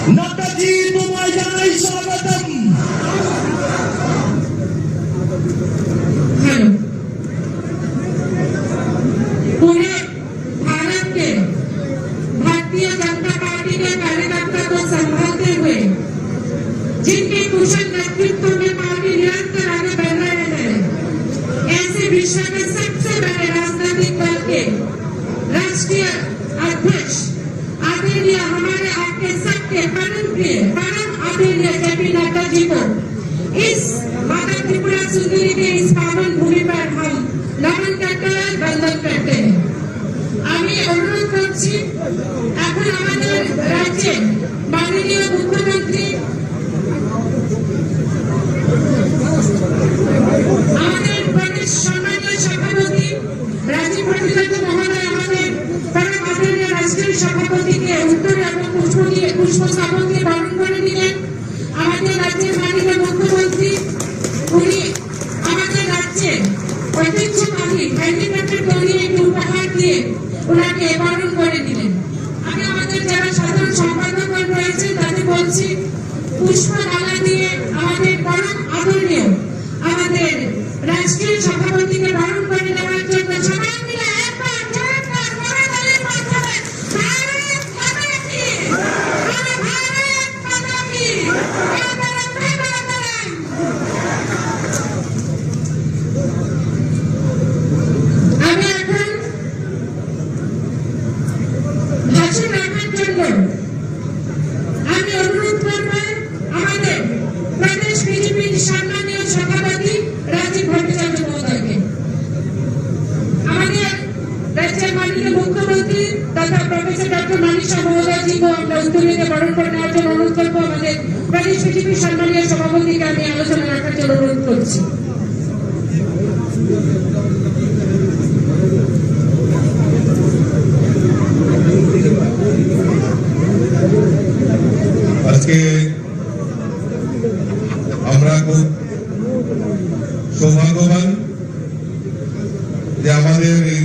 नड्डा जी तुम्हारे जानाई स्वागतम। हेलो, पूरे भारत के भारतीय जनता पार्टी के कार्यकर्ता को संभालते हुए जिनके कुशल नेतृत्व में पार्टी निरंतर आगे बढ़ रहे हैं, ऐसे विश्व के सबसे बड़े राजनीतिक दल के राष्ट्रीय अध्यक्ष आदरणीय हमारे आपके सबके परम प्रिय परम आदरणीय जेपी नड्डा जी को इस माता त्रिपुरा सुंदरी के इस पावन भूमि पर हम नमन करते हैं, वंदन करते हैं। আমি অনুরোধ করছি এখন আমাদের রাজ্যে মাননীয় মুখ্যমন্ত্রী আমাদের প্রদেশ সম্মানীয় সভাপতি রাজীব ভট্টাচার্য মহোদয় আমাদের পরম আদরণীয় রাষ্ট্রীয় সভাপতিকে উত্তর এবং পুষ্পস্তবক দিয়ে বরণ করে দিলেন। আমাদের রাজ্যের মাননীয় মুখ্যমন্ত্রী উনি আমাদের রাজ্যে ঐতিহ্যবাহী হ্যান্ডিক্রাফটের তৈরি একটি উপহার দিয়ে ওনাকে বরণ করে দিলেন। আমি আমাদের যারা সাধারণ সম্পাদক রয়েছে তাদের বলছি পুষ্পমালা দিয়ে আমাদের পরম আদরণীয় আমাদের রাষ্ট্রীয় সভাপতিকে বরণ করে নেওয়ার জন্য সবাই মিলে একবার করতালির মাধ্যমে ভারত মাতা কি জয়, ভারত মাতা কি জয়। আমি এখন ভাষণ রাখার জন্য আমি অনুরোধ করব আমাদের প্রদেশ বিজেপির সম্মানীয় সভাপতি রাজীব ভট্টাচার্য মহোদয়কে। আমাদের রাজ্যের মাননীয় মুখ্যমন্ত্রী তথা প্রফেসর ডক্টর মানিশা মহোদয়জিকে আমরা উত্তরীয় বরণ করে নেওয়ার জন্য অনুরোধ করবো। আমাদের প্রদেশ বিজেপির সম্মানীয় সভাপতিকে আমি আলোচনা রাখার জন্য অনুরোধ করছি। আজকে আমরা খুব সৌভাগ্যবান যে আমাদের এই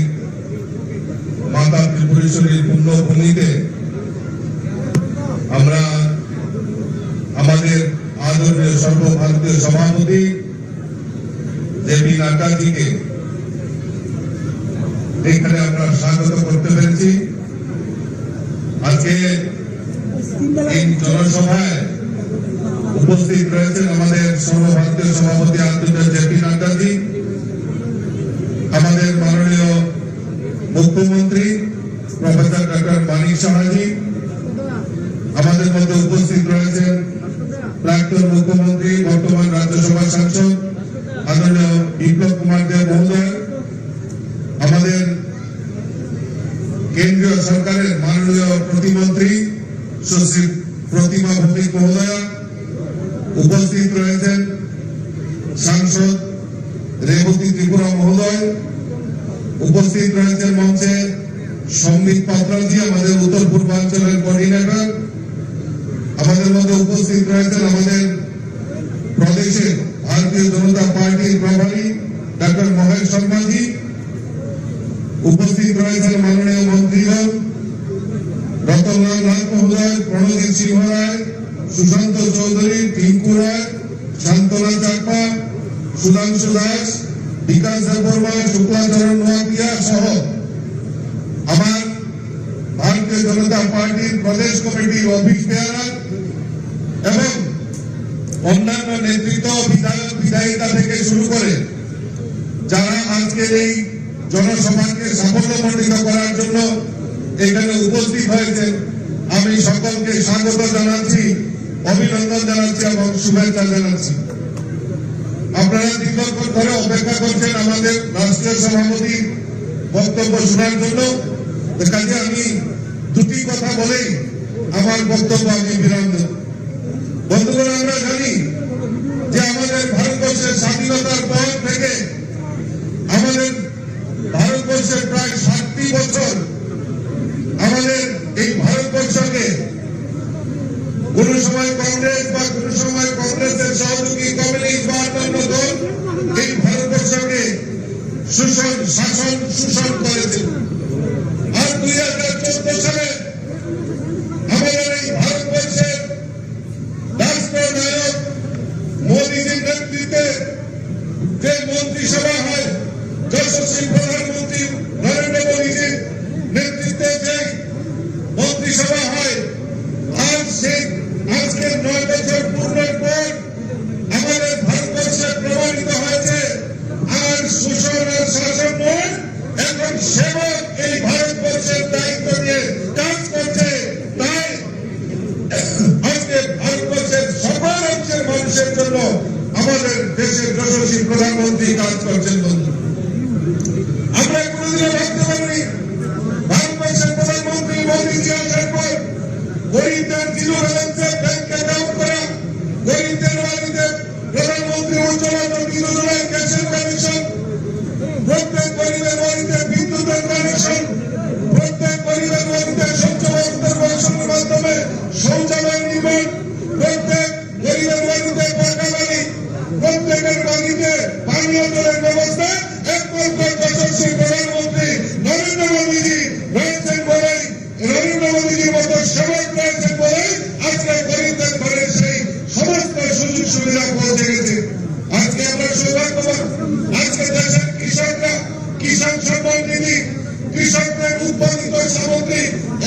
মাতা ত্রিপুরেশ্বরীর পুণ্যভূমিতে আমরা আমাদের আদরণীয় সর্বভারতীয় সভাপতি জেপি নাড্ডাজিকে এখানে আমরা স্বাগত করতে পেরেছি। আজকে এই জনসভায় উপস্থিত রয়েছেন আমাদের সর্বভারতীয় সভাপতি আদরণীয় জেপি নাড্ডাজি, আমাদের মাননীয় মুখ্যমন্ত্রী প্রফেসর ডক্টর মানিকশাহজি, আমাদের মধ্যে উপস্থিত রয়েছেন প্রাক্তন মুখ্যমন্ত্রী বর্তমান রাজ্যসভা সাংসদ আদরণীয় বিপ্লব কুমার দেব মহোদয়, আমাদের কেন্দ্রীয় সরকারের মাননীয় প্রতিমন্ত্রী সুশ্রী প্রতিমা ভৌমিক মহোদয়া, উপস্থিত রয়েছেন সাংসদ রেবতী ত্রিপুরা মহোদয়, উপস্থিত রয়েছেন মঞ্চে সম্বিত পাত্রাজি আমাদের উত্তর পূর্বাঞ্চলের কোঅর্ডিনেটর, আমাদের মধ্যে উপস্থিত রয়েছেন আমাদের প্রদেশের ভারতীয় জনতা পার্টির প্রভারী ডক্টর মহেশ শর্মাজি, উপস্থিত রয়েছেন মাননীয় মন্ত্রীগণ রতনলাল নাথ মহোদয়, প্রণজিৎ সিংহ রায়, সুশান্ত চৌধুরী, টিঙ্কু রায়, শান্তনা চাকমা, সুধাংশু দাস, বিকাশ দেববর্মা, শুক্লাচরণ নোয়াকিয়া সহ আমার ভারতীয় জনতা পার্টির প্রদেশ কমিটির অফিস বেয়ারার এবং অন্যান্য নেতৃত্ব বিধায়ক বিধায়িকা থেকে শুরু করে যারা আজকের এই জনসভাকে সাফল্যমণ্ডিত করার জন্য এখানে উপস্থিত হয়েছেন, আমি সকলকে স্বাগত জানাচ্ছি, অভিনন্দন জানাচ্ছি এবং শুভেচ্ছা জানাচ্ছি। আপনারা দীর্ঘক্ষণ ধরে অপেক্ষা করছেন আমাদের রাষ্ট্রীয় সভাপতি বক্তব্য শোনার জন্য, কাজে আমি দুটি কথা বলেই আমার বক্তব্য আমি বিরাম দেব। বন্ধুগণ, আমরা জানি যে আমাদের ভারতবর্ষের স্বাধীনতার পর থেকে আমাদের ভারতবর্ষের প্রায় 60 বছর আমাদের এই ভারতবর্ষকে কোন সময় কংগ্রেস বা কোন সময় কংগ্রেসের সহযোগী কমিউনিস্ট বা অন্যান্য দল এই ভারতবর্ষকে শোষণ করেছে। আর 2014 সালে আমাদের এই ভারতবর্ষের গরিবদের জিরো ব্যালেন্সে ব্যাংক অ্যাকাউন্ট করা, গরিবদের বাড়িতে প্রধানমন্ত্রী উজ্জ্বলা যোজনায় গ্যাসের কানেকশন, প্রত্যেক গরিবের বাড়িতে বিদ্যুতের কানেকশন, প্রত্যেক গরিবের বাড়িতে স্বচ্ছ ভারতের মিশনের মাধ্যমে শৌচালয় নির্মাণ, প্রত্যেক গরিবের বাড়িতে পাকা বাড়ি, প্রত্যেকের বাড়িতে পানীয় জলের ব্যবস্থা একমাত্র যশস্বী প্রধানমন্ত্রী নরেন্দ্র মোদীজি রয়েছেন বলেই, নরেন্দ্র মোদীজির মতো সেবক রয়েছেন বলেই আজকে গরিবদের ঘরে সেই সমস্ত সুযোগ সুবিধা পৌঁছে গেছে। আজকে আমরা সৌভাগ্যবান, আজকে দেশের কৃষকরা কিষাণ সম্মান নিধি, কৃষকদের উৎপাদিত সামগ্রী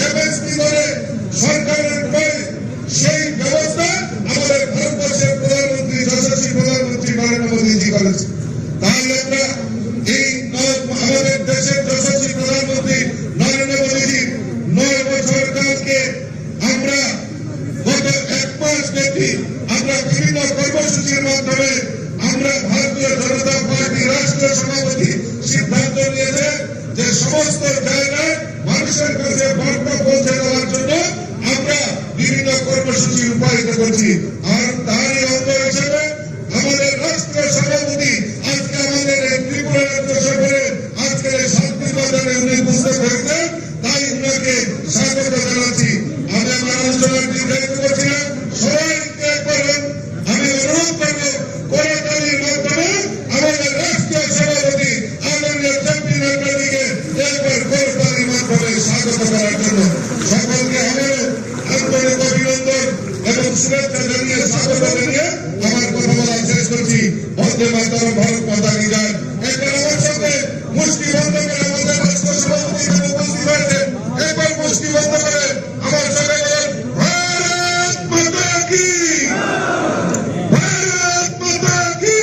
এমএসপি করে সরকারের ক্রয়, সেই ব্যবস্থা আমাদের ভারতবর্ষের প্রধানমন্ত্রী যশস্বী প্রধানমন্ত্রী নরেন্দ্র মোদীজি করেছে। তাহলে আমরা এই আমাদের দেশের যশস্বী প্রধানমন্ত্রী নরেন্দ্র মোদীজি 9 বছর কালকে আমরা গত 1 মাস ব্যাপী আমরা বিভিন্ন কর্মসূচির মাধ্যমে আমরা ভারতীয় জনতা পার্টি রাষ্ট্রীয় সভাপতি সিদ্ধান্ত নিয়েছে যে সমস্ত জায়গায় মানুষের কাছে বার্তা পৌঁছে দেওয়ার জন্য আমরা বিভিন্ন কর্মসূচি রূপায়িত করছি। আর তারই অঙ্গ হিসেবে আমাদের রাষ্ট্রীয় সভাপতি আজকে আমাদের এই ত্রিপুরা রাজ্য সফরে আজকে শান্তি বাজারে উনি বুঝতে পেরেছেন, তাই উনাকে স্বাগত জানাচ্ছি। আমি আমার আলোচনার দীর্ঘায়িত করছি না, সবাইকে একবার আমি অনুরোধ করব করতালির মাধ্যমে আমাদের রাষ্ট্রীয় সভাপতি আদরণীয় জেপি নাড্ডাজিকে একবার করতালির মাধ্যমে স্বাগত করার জন্য সকলকে আমারও আন্তরিক অভিনন্দন এবং শুভেচ্ছা জানিয়ে স্বাগত জানিয়ে আমার কথা বলা শেষ করছি। বন্দে মাতরম, ভারত মাতা কি জয়। একবার আমার সঙ্গে মুষ্টি বন্ধ করে আমাদের রাষ্ট্র সভাপতি উপস্থিত হয়েছে, একবার মুষ্টি বন্ধ করে আমার সঙ্গে বলেন ভারত মাতা কি, ভারত মাতা কি,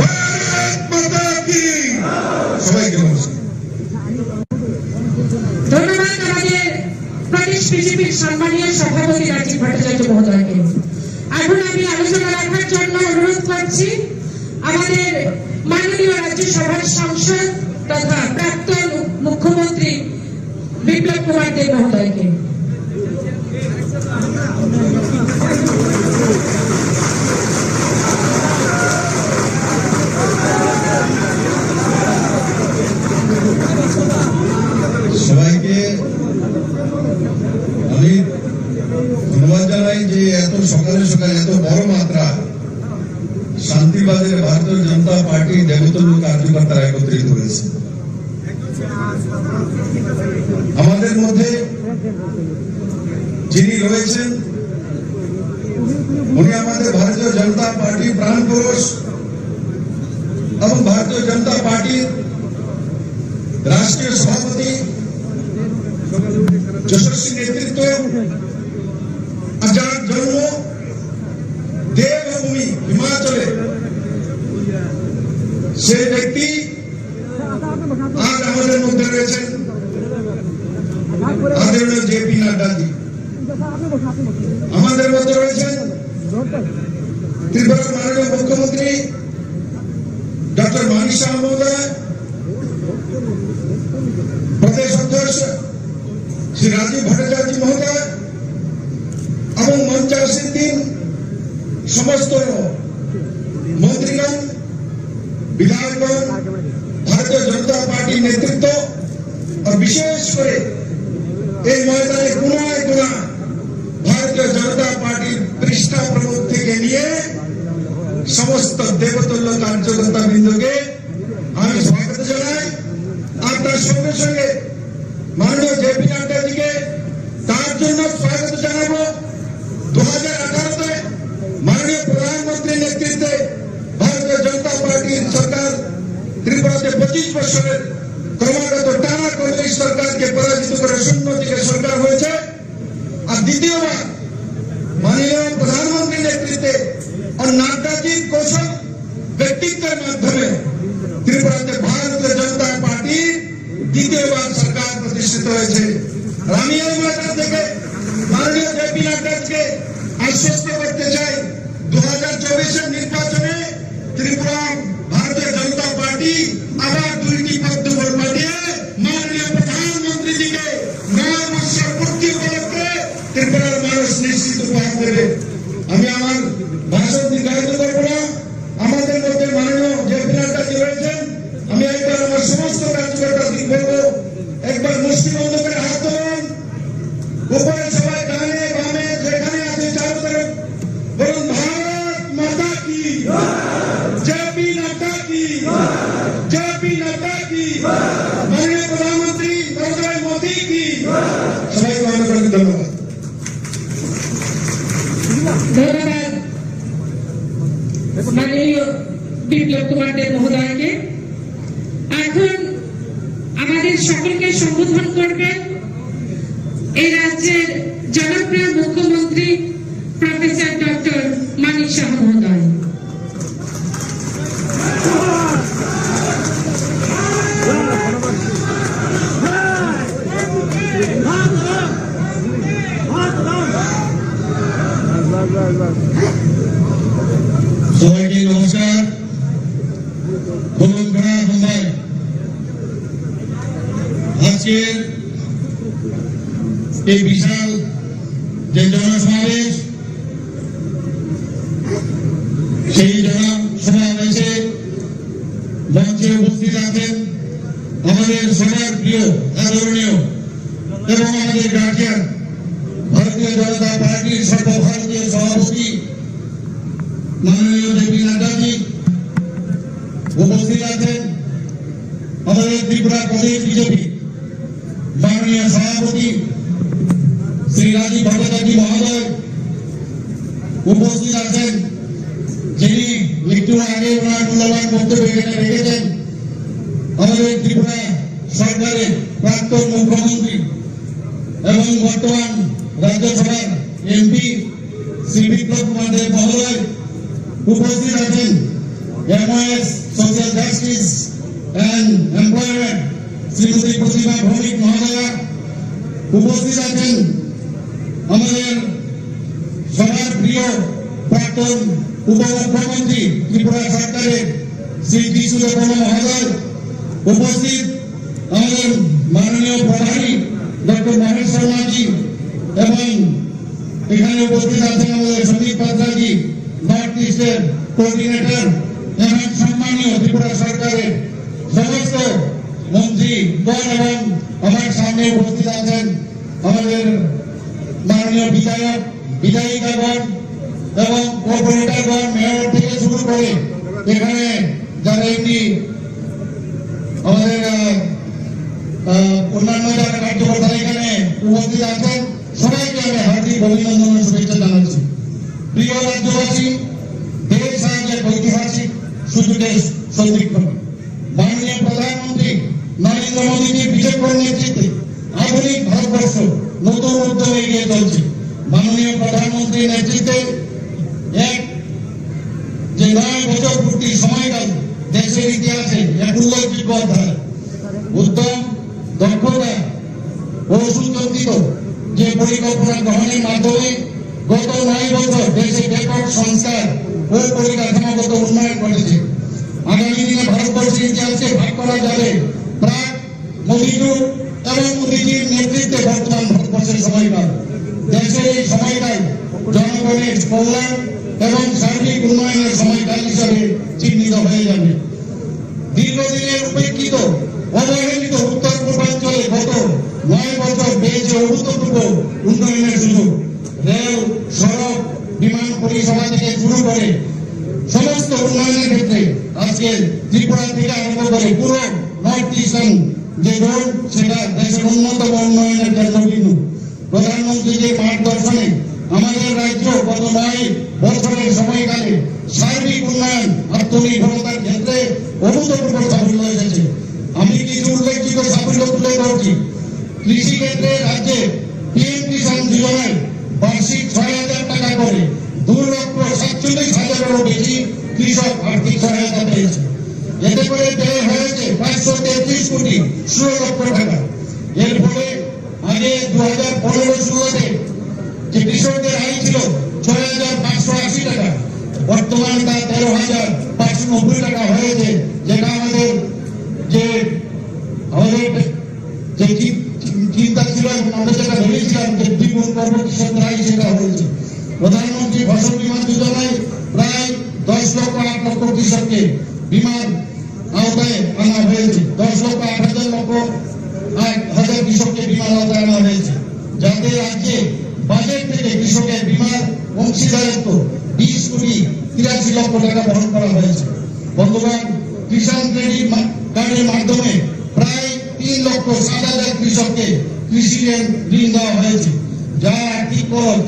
ভারত মাতা কি। সবাইকে নমস্কার। ধন্যবাদ আমাদের প্রদেশ বিজেপির সম্মানীয় সভাপতি রাজীব ভট্টাচার্য মহোদয়কে। এখন আমি আলোচনা রাখার জন্য অনুরোধ করছি আমাদের মাননীয় রাজ্যসভার সাংসদ তথা প্রাক্তন মুখ্যমন্ত্রী বিপ্লব কুমার দেব মহোদয়কে। সবাইকে আমি ধন্যবাদ জানাই যে এত সকালে সকালে এত বড় মাত্রা শান্তিবাজারে ভারতীয় জনতা পার্টি দেবতুল্য কার্যকর্তারা একত্রিত হয়েছে। আমাদের মধ্যে যিনি রয়েছেন উনি আমাদের ভারতীয় জনতা পার্টি প্রাণ পুরুষ এবং ভারতীয় জনতা পার্টির রাষ্ট্রীয় সভাপতি যশস্বী নেতৃত্ব, যার জন্ম দেবভূমি হিমাচলে, সেই ব্যক্তি আজ আমাদের মধ্যে রয়েছেন আদরণীয় জেপি নাড্ডাজি। আমাদের মধ্যে রয়েছেন ত্রিপুরার মাননীয় মুখ্যমন্ত্রী ডক্টর মানিক শাহ মহোদয়, প্রদেশ অধ্যক্ষ শ্রী রাজীব ভট্টাচার্য মহোদয় এবং মঞ্চাসীন সমস্ত মন্ত্রীগণ, বিধায়কগণ, ভারতীয় জনতা পার্টির নেতৃত্ব, আর বিশেষ করে এই ময়দানে কোনায় কোনা ভারতীয় জনতা পার্টির পৃষ্ঠা প্রমুখ থেকে নিয়ে সমস্ত দেবতুল্য কার্যকর্তা বৃন্দকে আমি স্বাগত জানাই। আর তার সঙ্গে সঙ্গে মাননীয় জেপি নাড্ডাজিকে তার জন্য স্বাগত জানাবো। 2018-তে মাননীয় প্রধানমন্ত্রীর নেতৃত্বে ভারতীয় জনতা পার্টির সরকার ত্রিপুরাতে 25 বছরের ক্রমাগত টানা কংগ্রেস সরকারকে পরাজিত করে শূন্যদিকে সরকার হয়েছে। আর দ্বিতীয়বার মাননীয় প্রধানমন্ত্রীর নেতৃত্বে और नाड्डाजी कौशल व्यक्तित्व माध्यमे ত্রিপুরাতে ভারতীয় জনতা পার্টি দ্বিতীয়বার সরকার প্রতিষ্ঠিত হয়েছে। আমি এই ময়দান থেকে মাননীয় জেপি নাড্ডাকে আশ্বস্ত করতে চাই, 2024-এর নির্বাচনে ত্রিপুরা ভারতীয় জনতা পার্টি আবার 2টি পদ্ম ভোট পাঠিয়ে মাননীয় প্রধানমন্ত্রীজিকে 9 বছর পূর্তি উপলক্ষে ত্রিপুরার মানুষ নিশ্চিত উপহার দেবে। আমি আমার ভাষণ দীর্ঘায়িত করবো না। আমাদের মধ্যে মাননীয় যে নাড্ডাজি রয়েছেন, আমি একবার আমার সমস্ত কার্যকর্তাদের বলবো, একবার মুষ্টি বন্ধ করে হাত ধরুন, উপরে সবাই ডানে বামে যেখানে আছে চারু তরফ বলুন ভারত মাতা কি, জেপি নাড্ডা কি, জেপি নাড্ডা কি, মাননীয় প্রধানমন্ত্রী নরেন্দ্র মোদী কি। সবাইকে অনেক অনেক ধন্যবাদ। ধন্যবাদ মাননীয় বিপ্লব কুমার দেব মহোদয়কে। এখন আমাদের সকলকে সম্বোধন করবেন এই রাজ্যের জনপ্রিয় মুখ্যমন্ত্রী প্রফেসর ডক্টর মানিক শাহ মহোদয়। সবাইকে নমস্কার। আজকে এই বিশাল যে জনসমাবেশ, সেই জনসমাবেশে মঞ্চে উপস্থিত আছেন আমাদের সবার প্রিয় আদরণীয় এবং আমাদের গার্জিয়ান ভারতীয় জনতা পার্টির সর্বভারতীয় সভাপতি মাননীয় জেপি নাড্ডাজি, উপস্থিত আছেন আমাদের ত্রিপুরা প্রদেশ বিজেপি মাননীয় সভাপতি শ্রী রাজীব ভট্টাচার্য মহোদয়, উপস্থিত আছেন যিনি একটু আগে ওনার মূল্যবান বক্তব্য এখানে রেখেছেন আমাদের ত্রিপুরা সরকারের প্রাক্তন মুখ্যমন্ত্রী এবং বর্তমান রাজ্যসভার এমপি শ্রী বিপ্লব কুমার দেব মহোদয়, উপস্থিত আছেন MIS social justice and employment Shrimati Pratibha Bhowmik মহোদয়া, উপস্থিত আছেন আমাদের সবার প্রিয় প্রাক্তন উপমুখ্যমন্ত্রী ত্রিপুরা সরকারের শ্রী যিশুদেব মহোদয়, উপস্থিত আমাদের মাননীয় প্রধানী ডক্টর মহেশ শর্মাজি এবং এখানে উপস্থিত আছেন আমাদের সন্দীপ পাত্রাজি, নর্থ ইস্টের কোঅর্ডিনেটর এবং সম্মানীয় ত্রিপুরা সরকারের সমস্ত মন্ত্রীগণ এবং আমার সামনে উপস্থিত আছেন আমাদের মাননীয় বিধায়ক বিধায়িকাগণ এবং কর্পোরেটরগণ, মেয়র থেকে শুরু করে এখানে যারা এমনি আমাদের অন্যান্য যারা কার্যকর্তা এখানে উপস্থিত আছেন, সবাইকে আমি হার্দিক অভিনন্দন ও শুভেচ্ছা জানাচ্ছি। প্রিয় রাজ্যবাসী, দেশ আজ এক ঐতিহাসিক সুযোগের সন্ধিক্ষণ। মাননীয় প্রধানমন্ত্রী নরেন্দ্র মোদীজির বিচক্ষণ নেতৃত্বে আধুনিক ভারতবর্ষ নতুন উদ্যোগে এগিয়ে চলছে। মাননীয় প্রধানমন্ত্রীর নেতৃত্বে এক যে 9 বছর পূর্তি সময়কাল দেশের ইতিহাসে এক উল্লেখযোগ্য অধ্যায়। উদ্যম, দক্ষতা ও সুচিন্তিত যে পরিকল্পনা গ্রহণের মাধ্যমে গত 9 বছর দেশে ব্যাপক সংস্কার ও পরিকাঠামোগত উন্নয়ন ঘটেছে। আগামী দিনে ভারতবর্ষের ইতিহাসকে ভাগ করা যাবে প্রাক মোদী যুগ এবং মোদীজির নেতৃত্বে বর্তমান ভারতবর্ষের সময়কাল। দেশের এই সময়কাল জনগণের কল্যাণ এবং সার্বিক উন্নয়নের সময়কাল হিসাবে চিহ্নিত হয়ে যাবে। দীর্ঘদিনের উপেক্ষিত অবহেলিত উত্তর পূর্বাঞ্চলে গত 9 বছর পেয়েছে অভূতপূর্ব উন্নয়নের সুযোগ। রেল, সড়ক, বিমান পরিষেবা থেকে শুরু করে সমস্ত উন্নয়নের ক্ষেত্রে আজকে ত্রিপুরা থেকে আরম্ভ করে পুরো নর্থ ইস্টার্ন যে রোড, সেটা দেশের উন্নতম উন্নয়নের জন্য প্রধানমন্ত্রীর মার্গদর্শনে আমাদের রাজ্য গত 9 বছরের সময়কালে সার্বিক উন্নয়ন আত্মনির্ভরতার ক্ষেত্রে অভূতপূর্ব সাফল্য এসেছে। আমি কিছু উল্লেখযোগ্য সাফল্য তুলে ধরছি। কৃষি ক্ষেত্রে রাজ্যে PM কিষাণ যোজনায় বার্ষিক 6,000 টাকা করে 2,47,000-এরও বেশি কৃষক আর্থিক সহায়তা পেয়েছে। এতে করে ব্যয় হয়েছে 533 কোটি 16 লক্ষ টাকা। এর ফলে আগে 2015-16-তে যে কৃষকদের আয় ছিল 6,580 টাকা, বর্তমানে তা 13,590 টাকা হয়েছে, যেটা আমাদের যে চিন্তা ছিল, আমরা যেটা ভেবেছিলাম যে দ্বিগুণ করবো কৃষক সেটা হয়েছে। প্রধানমন্ত্রী ফসল বীমা যোজনায় প্রায় 10 লক্ষ 8 লক্ষ কৃষককে বীমার আওতায় আনা হয়েছে। 10 লক্ষ 8 হাজার কৃষককে বীমার আওতায় আনা হয়েছে, যাতে রাজ্যে বাজেট থেকে কৃষকের বীমার অংশীদারিত্ব 20 কোটি 83 লক্ষ টাকা বহন করা হয়েছে। বন্ধুগণ, কিষাণ ক্রেডিট কার্ডের মাধ্যমে প্রায় 3 লক্ষ 7 হাজার কৃষককে কৃষি ঋণ দেওয়া হয়েছে, যা আর্থিক খরচ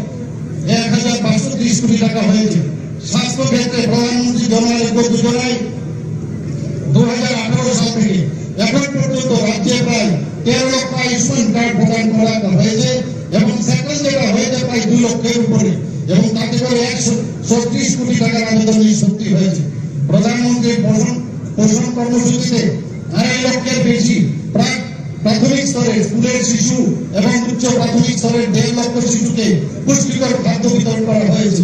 1032 কোটি টাকা হয়েছে। স্বাস্থ্য ক্ষেত্রে প্রধানমন্ত্রী জন আরোগ্য যোজনায় 2018 সাল থেকে এখন পর্যন্ত রাজ্যে প্রায় 13 লক্ষ আয়ুষ্মান কার্ড প্রদান করা হয়েছে এবং সেকেন্ড যেটা হয়েছে প্রায় 2 লক্ষের উপরে, এবং তাতে করে 136 কোটি টাকার আবেদন নিষ্পত্তি হয়েছে। প্রধানমন্ত্রী পোষণ কর্মসূচিতে 2.5 লক্ষের বেশি প্রাথমিক স্তরের স্কুলের শিশু এবং উচ্চ প্রাথমিক স্তরের 1.5 লক্ষ শিশুকে পুষ্টিকর খাদ্য বিতরণ করা হয়েছে।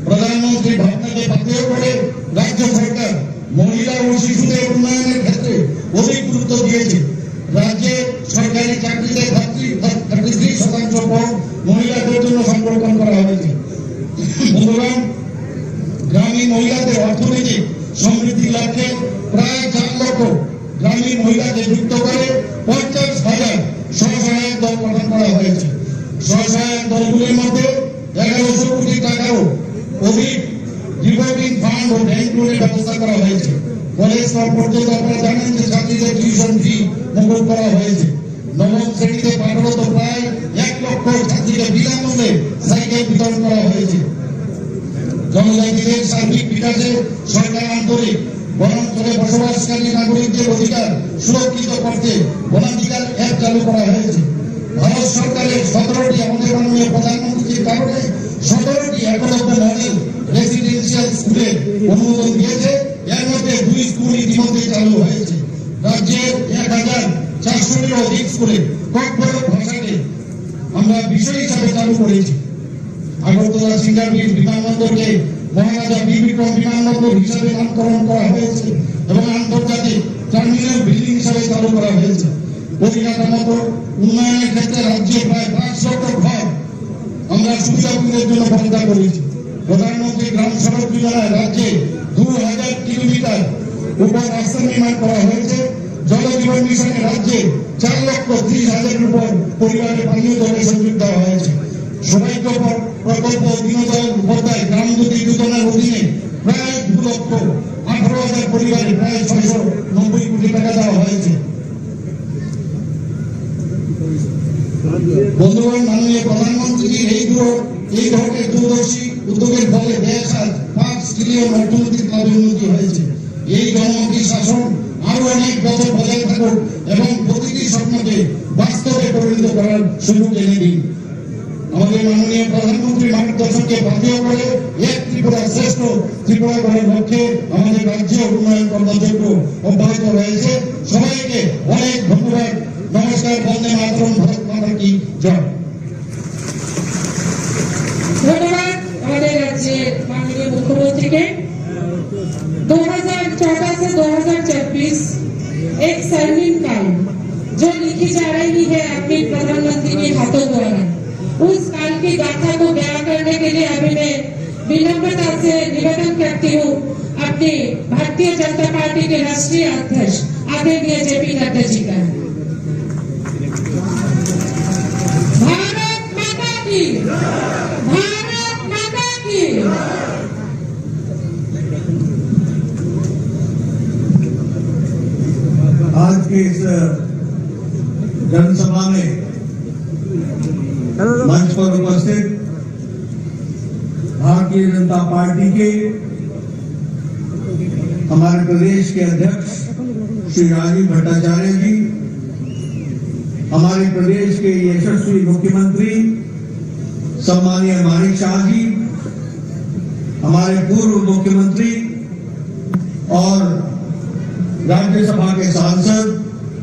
প্রধানমন্ত্রীর ভাবনাকে পাথেয় করে রাজ্য সরকার মহিলা ও শিশুদের উন্নয়নের ক্ষেত্রে অধিক গুরুত্ব দিয়েছে। রাজ্যে সরকারি চাকরিতে 33% পদ মহিলাদের জন্য সংরক্ষণ করা হয়েছে। বন্ধুগণ, গ্রামীণ মহিলাদের অর্থনৈতিক সমৃদ্ধির লক্ষ্যে প্রায় 4 লক্ষ গ্রামীণ মহিলাকে যুক্ত করে 50,000 স্বসহায়ক দল গঠন করা হয়েছে। স্বসহায়ক দলগুলির মধ্যে 1100 কোটি টাকারও অধিক রিভলভিং ফান্ড ও ব্যাংক লোনের ব্যবস্থা করা হয়েছে। কলেজ স্তর পর্যন্ত আপনারা জানেন যে ছাত্রীদের টিউশন ফি মুকুব করা হয়েছে। নবম শ্রেণীতে পাঠরত প্রায় 1 লক্ষ ছাত্রীকে বিনামূল্যে সাইকেল বিতরণ করা হয়েছে। জনজাতিদের সার্বিক বিকাশে সরকার আন্তরিক। বনাঞ্চলে বসবাসকারী নাগরিকদের অধিকার সুরক্ষিত করতে বনাধিকার অ্যাপ চালু করা হয়েছে। ভারত সরকারের 17টি, আমাদের মাননীয় প্রধানমন্ত্রীর কারণে 17টি একলব্য মডেল রেসিডেন্সিয়াল স্কুলের অনুমোদন দিয়েছে। এর মধ্যে 2 স্কুল ইতিমধ্যে চালু হয়েছে। রাজ্যের 1400-এর অধিক স্কুলে ককবরক ভাষাকে আমরা বিষয় হিসাবে চালু করেছি। আগরতলা সিঙ্গাপুর বিমানবন্দরকে মহারাজা বিক্রম বিমানবন্দর হিসাবে নামকরণ করা হয়েছে এবং আন্তর্জাতিক টার্মিনাল বিল্ডিং হিসাবে চালু করা হয়েছে। পরিকাঠামোগত উন্নয়নের ক্ষেত্রে রাজ্যে প্রায় 5 লক্ষ ঘর আমরা সুবিধাভোগীদের জন্য বরাদ্দ করেছি। প্রধানমন্ত্রী গ্রাম সড়ক যোজনায় রাজ্যে 2000 কিলোমিটার উপর রাস্তা নির্মাণ করা হয়েছে। জল জীবন মিশনে রাজ্যে 4,30,000 উপর পরিবারের পানীয় জলের সংযোগ দেওয়া হয়েছে। সবাইকে প্রকল্প দীনদয়াল উপাধ্যায় গ্রাম জ্যোতি যোজনার অধীনে প্রায় 2,18,000 পরিবারে প্রায় 690 কোটি টাকা দেওয়া হয়েছে। বন্ধুগণ, মাননীয় প্রধানমন্ত্রীর এই ধরনের দূরদর্শী উদ্যোগের ফলে দেশ আজ 5 ট্রিলিয়ন অর্থনৈতিক লাভে উন্নতি হয়েছে। এই জনমুখী শাসন আরো অনেক বছর বজায় থাকুক এবং প্রতিটি স্বপ্নকে বাস্তবে পরিণত করার সুযোগ এনে দিন। আমাদের মাননীয় প্রধানমন্ত্রী মার্গদর্শনকে পাথেয় করে এক ত্রিপুরা শ্রেষ্ঠ ত্রিপুরা করার লক্ষ্যে আমাদের রাজ্য উন্নয়ন কর্মযজ্ঞ অব্যাহত রয়েছে। সবাইকে অনেক ধন্যবাদ। নমস্কার। বন্দে মাতরম। ভারত মাতা কি জয়। ধন্যবাদ আমাদের রাজ্যের মাননীয় মুখ্যমন্ত্রীকে। 2014 से 2024 एक स्वर्णिम काल जो लिखी जा रही है अपने प्रधानमंत्री के हाथों द्वारा, उस काल की गाथा को बयां करने के लिए अभी मैं विनम्रता से निवेदन करती हूँ अपने भारतीय जनता पार्टी के राष्ट्रीय अध्यक्ष आदरणीय जेपी नड्डा जी का। भारत माता की, भारत माता की। आज के इस जनसभा में मंच पर उपस्थित भारतीय जनता पार्टी के हमारे प्रदेश के अध्यक्ष श्री राजीव भट्टाचार्य जी, हमारे प्रदेश के यशस्वी मुख्यमंत्री सम्मानीय मानिक शाह जी, हमारे पूर्व मुख्यमंत्री और राज्यसभा के सांसद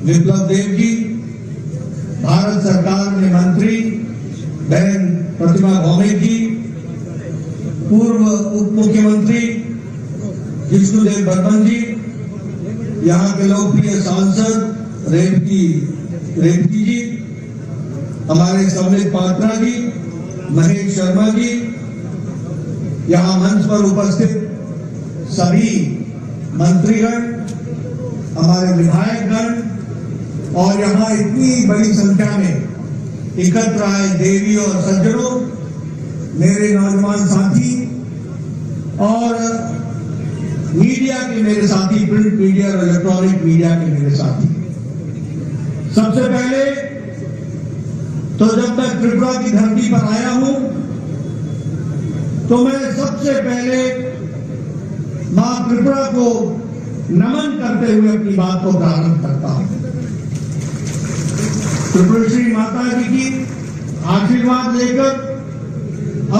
विप्लव देव जी, भारत सरकार में मंत्री बहन प्रतिमा भौमिक जी, पूर्व उप मुख्यमंत्री जिष्णुदेव बर्मन जी, यहाँ के लोकप्रिय सांसद रेवती जी, हमारे सम्मित पात्रा जी, महेश शर्मा जी, यहाँ मंच पर उपस्थित सभी मंत्रीगण, हमारे विधायकगण और यहाँ इतनी बड़ी संख्या में एकत्र आए देवी और सज्जनों, मेरे नौजवान साथी और मीडिया के मेरे साथी, प्रिंट मीडिया और इलेक्ट्रॉनिक मीडिया के मेरे साथी। सबसे पहले तो जब मैं त्रिपुरा की धरती पर आया हूं तो मैं सबसे पहले मां त्रिपुरा को नमन करते हुए अपनी बात को प्रारंभ करता हूं। त्रिपुरेश्वरी माता जी की आशीर्वाद लेकर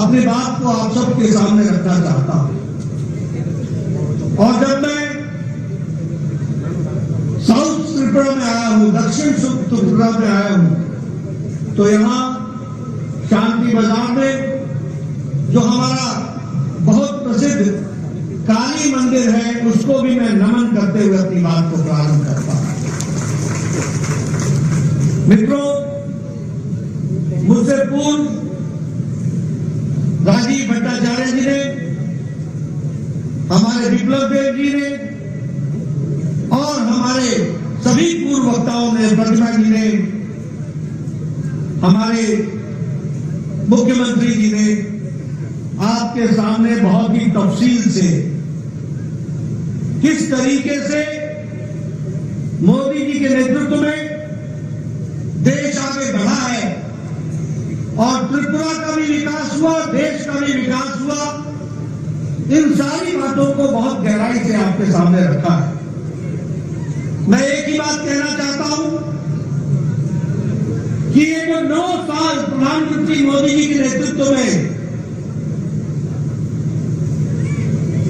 अपनी बात को आप सबके सामने रखना चाहता हूं। और जब मैं साउथ त्रिपुरा में आया हूं, दक्षिण त्रिपुरा में आया हूं, तो यहां शांति बाजार में जो हमारा बहुत प्रसिद्ध काली मंदिर है, उसको भी मैं नमन करते हुए अपनी बात को प्रारंभ करता हूं। मित्रों, मुझसे पूर्व राजीव भट्टाचार्य जी ने, हमारे विप्लव देव जी ने और हमारे सभी पूर्व वक्ताओं ने, प्रतिमा जी ने, हमारे मुख्यमंत्री जी ने आपके सामने बहुत ही तफसील से किस तरीके से मोदी जी के नेतृत्व में देश आगे बढ़ा है और त्रिपुरा का भी विकास हुआ, देश का भी विकास हुआ, इन सारी बातों को बहुत गहराई से आपके सामने रखा है। मैं एक ही बात कहना चाहता हूं कि ये जो 9 साल प्रधानमंत्री मोदी जी के नेतृत्व में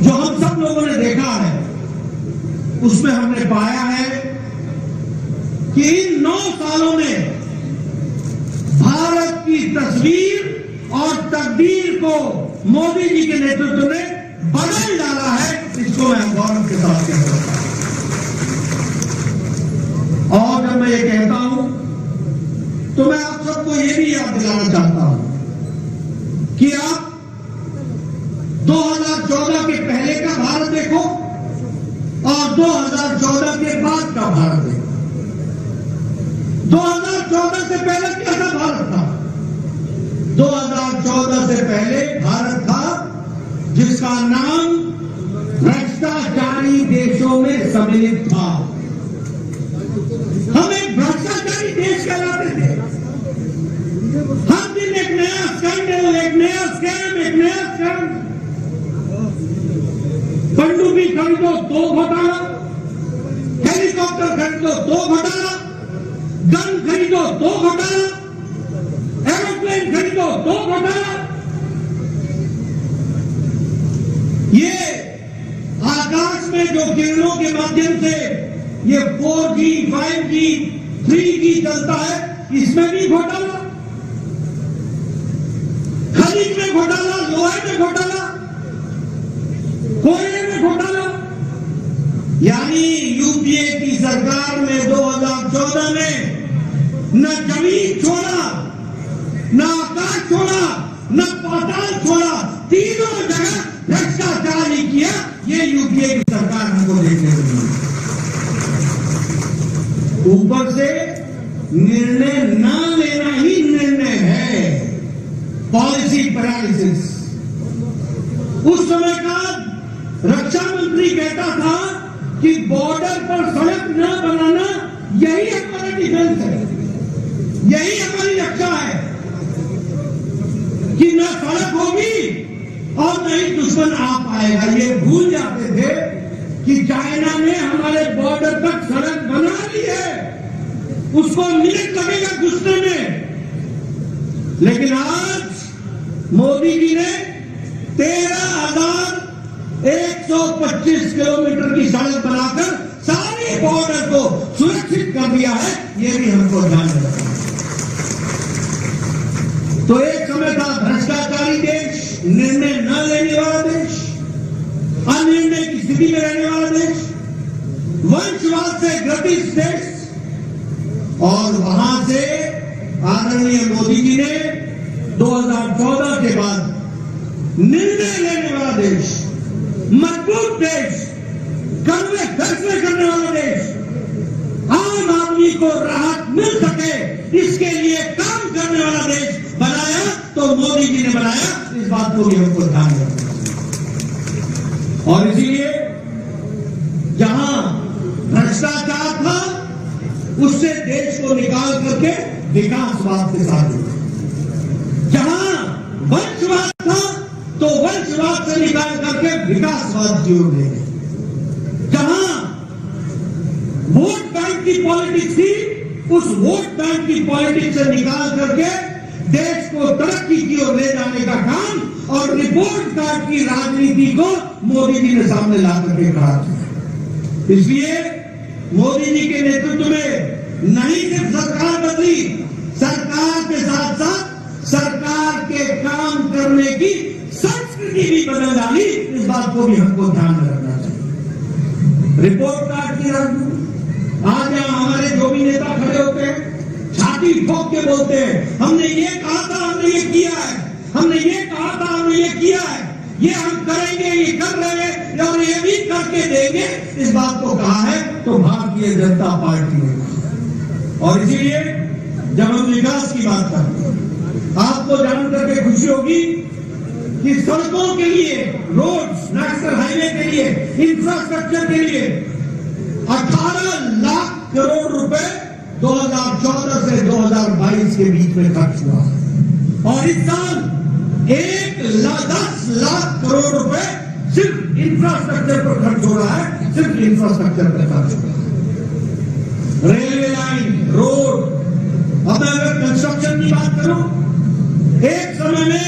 जो हम सब लोगों ने देखा है, उसमें हमने पाया है कि इन 9 सालों में भारत की तस्वीर और तकदीर को मोदी जी के नेतृत्व ने बदल डाला है। इसको मैं गौरव के साथ कह सकता हूं। और जब मैं ये कहता हूं तो मैं आप सबको ये भी याद दिलाना चाहता हूं कि आप 2014 के पहले का भारत देखो और 2014 के बाद का भारत देखो। 2014 से पहले कैसा भारत था? 2014 से पहले भारत था जिसका नाम भ्रष्टाचारी देशों में सम्मिलित था। हम एक भ्रष्टाचारी देश कहलाते थे। हर दिन एक नया स्कैंडल, एक नया स्कैम, एक नया स्कैम। पनडुब्बी खरीदो 2 घोटाला, हेलीकॉप्टर खरीदो 2 घोटाला, गन खरीदो 2 घोटाला, एरोप्लेन खरीदो 2 घोटाला। ये आकाश में जो किरणों के माध्यम से ये 4G, 5G, 3G चलता है, इसमें भी घोटाला। खनिज में घोटाला, लोहे में घोटाला, कोयले में घोटाला। यानी यूपीए की सरकार में 2014 में न जमीन छोड़ा, न आकाश छोड़ा, न पाताल छोड़ा, तीनों जगह भ्रष्टाचार ही किया। ये यूपीए की सरकार हमको देखने को मिली। ऊपर से निर्णय न लेना ही निर्णय है, पॉलिसी पैरालिसिस। उस समय का रक्षा मंत्री कहता था कि बॉर्डर पर सड़क न बनाना यही हमारा डिफेंस है, यही हमारी रक्षा है कि न सड़क होगी और न ही दुश्मन आ पाएगा। ये भूल जाते थे कि चाइना ने हमारे बॉर्डर तक सड़क बना ली है, उसको मिनट लगेगा घुसने में। लेकिन आज मोदी जी ने 13,125 किलोमीटर की सड़क बनाकर सारे बॉर्डर को सुरक्षित कर दिया है। ये भी हमको ध्यान रखना। तो एक समय था भ्रष्टाचारी देश, निर्णय न लेने वाला देश, अनिर्णय की स्थिति में रहने वाला देश, वंशवाद से ग्रसित देश। और वहां से आदरणीय मोदी जी ने 2014 के बाद निर्णय लेने वाला देश, मजबूत देश, कड़वे फैसले करने वाला देश, आम आदमी को राहत मिल सके इसके लिए काम करने वाला देश बनाया तो मोदी जी ने बनाया। इस बात को भी हमको ध्यान रखना और इसीलिए जहां भ्रष्टाचार था उससे देश को निकाल करके विकासवाद के साथ जुड़ा, जहां वंशवाद था तो वंशवाद से निकाल करके विकासवाद की ओर ले गए, जहां वोट बैंक की पॉलिटिक्स थी उस वोट बैंक की पॉलिटिक्स से निकाल करके देश को तरक्की की ओर ले जाने का काम और रिपोर्ट कार्ड की राजनीति को मोदी जी ने सामने ला करके खड़ा किया। इसलिए मोदी जी के नेतृत्व में नहीं सिर्फ सरकार बदली, सरकार के साथ साथ सरकार के काम करने की संस्कृति भी बदल डाली। इस बात को भी हमको ध्यान में रखना चाहिए। रिपोर्ट कार्ड की राजनीति, आज यहाँ हमारे जो भी नेता खड़े होते हैं छाती ठोक के बोलते हैं हमने ये कहा था, हमने ये किया है, हमने ये कहा था, हमने ये किया है, ये हम करेंगे, ये कर रहे हैं और ये भी करके देंगे। इस बात को कहा है तो भारतीय जनता पार्टी ने। और इसीलिए जब हम विकास की बात करते हैं आपको जान करके खुशी होगी कि सड़कों के लिए, रोड्स, नेशनल हाईवे के लिए, इंफ्रास्ट्रक्चर के लिए 18 लाख करोड़ रुपए 2014 से 2022 के बीच में खर्च हुआ और इस साल 10 लाख करोड़ रुपए सिर्फ इंफ्रास्ट्रक्चर पर खर्च हो रहा है, सिर्फ इंफ्रास्ट्रक्चर पर खर्च हो रहा है। रेलवे लाइन, रोड, अब मैं अगर कंस्ट्रक्शन की बात करूं, एक समय में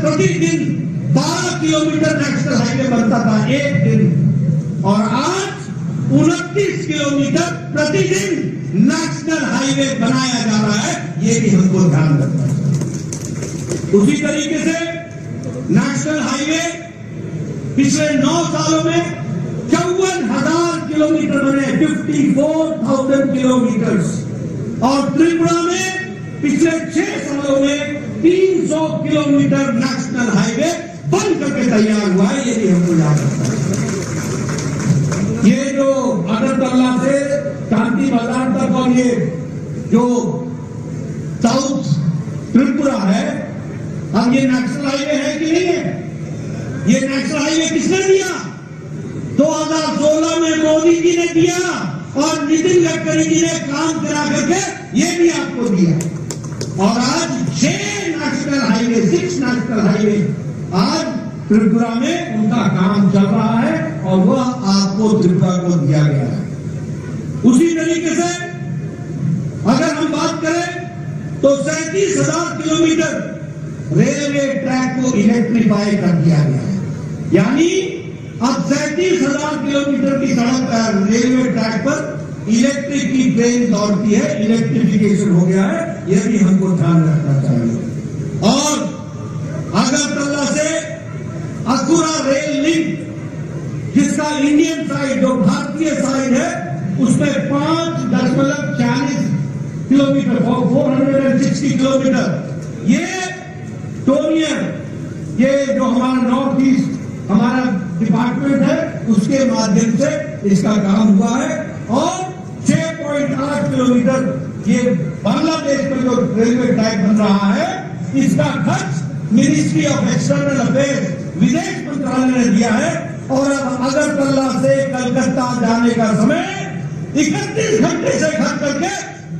प्रतिदिन 12 किलोमीटर नेशनल हाईवे बनता था एक दिन और आज 29 किलोमीटर प्रतिदिन नेशनल हाईवे बनाया जा रहा है। ये भी हमको ध्यान रखना है। उसी तरीके से नेशनल हाईवे पिछले 9 सालों में 54,000 किलोमीटर बने, 54,000 किलोमीटर और त्रिपुरा में पिछले 6 सालों में 300 किलोमीटर नेशनल हाईवे बन करके तैयार हुआ है। ये भी हमको याद रखना है। ये जो अगरतला से शांति बाजार तक और ये जो साउथ त्रिपुरा है, अब ये नेशनल हाईवे है कि नहीं है? ये नेशनल हाईवे किसने दिया? 2016 में मोदी जी ने दिया और नितिन गडकरी जी ने काम करा करके ये भी आपको दिया और आज 6 नेशनल हाईवे आज त्रिपुरा में उनका काम चल रहा है और वह आपको त्रिपुरा को दिया गया है। उसी तरीके से अगर हम बात करें तो 37,000 किलोमीटर रेलवे ट्रैक को इलेक्ट्रीफाई कर दिया गया है, यानी अब 37,000 किलोमीटर की सड़क रेलवे ट्रैक पर इलेक्ट्रिक की ट्रेन दौड़ती है, इलेक्ट्रिफिकेशन हो गया है। यह भी हमको ध्यान रखना चाहिए। और अगरतला से अकुरा रेल लिंक जिसका इंडियन साइड जो भारतीय साइड है उसमें 5.40 किलोमीटर 460 किलोमीटर ये टोनियर, ये जो हमारा नॉर्थ ईस्ट हमारा डिपार्टमेंट है उसके माध्यम से इसका काम हुआ है और 6.8 किलोमीटर ये बांग्लादेश में जो रेलवे ट्रैक बन रहा है इसका खर्च मिनिस्ट्री ऑफ एक्सटर्नल अफेयर्स, विदेश मंत्रालय ने दिया है और अब अगरतला से कलकत्ता जाने का समय 31 घंटे से घट करके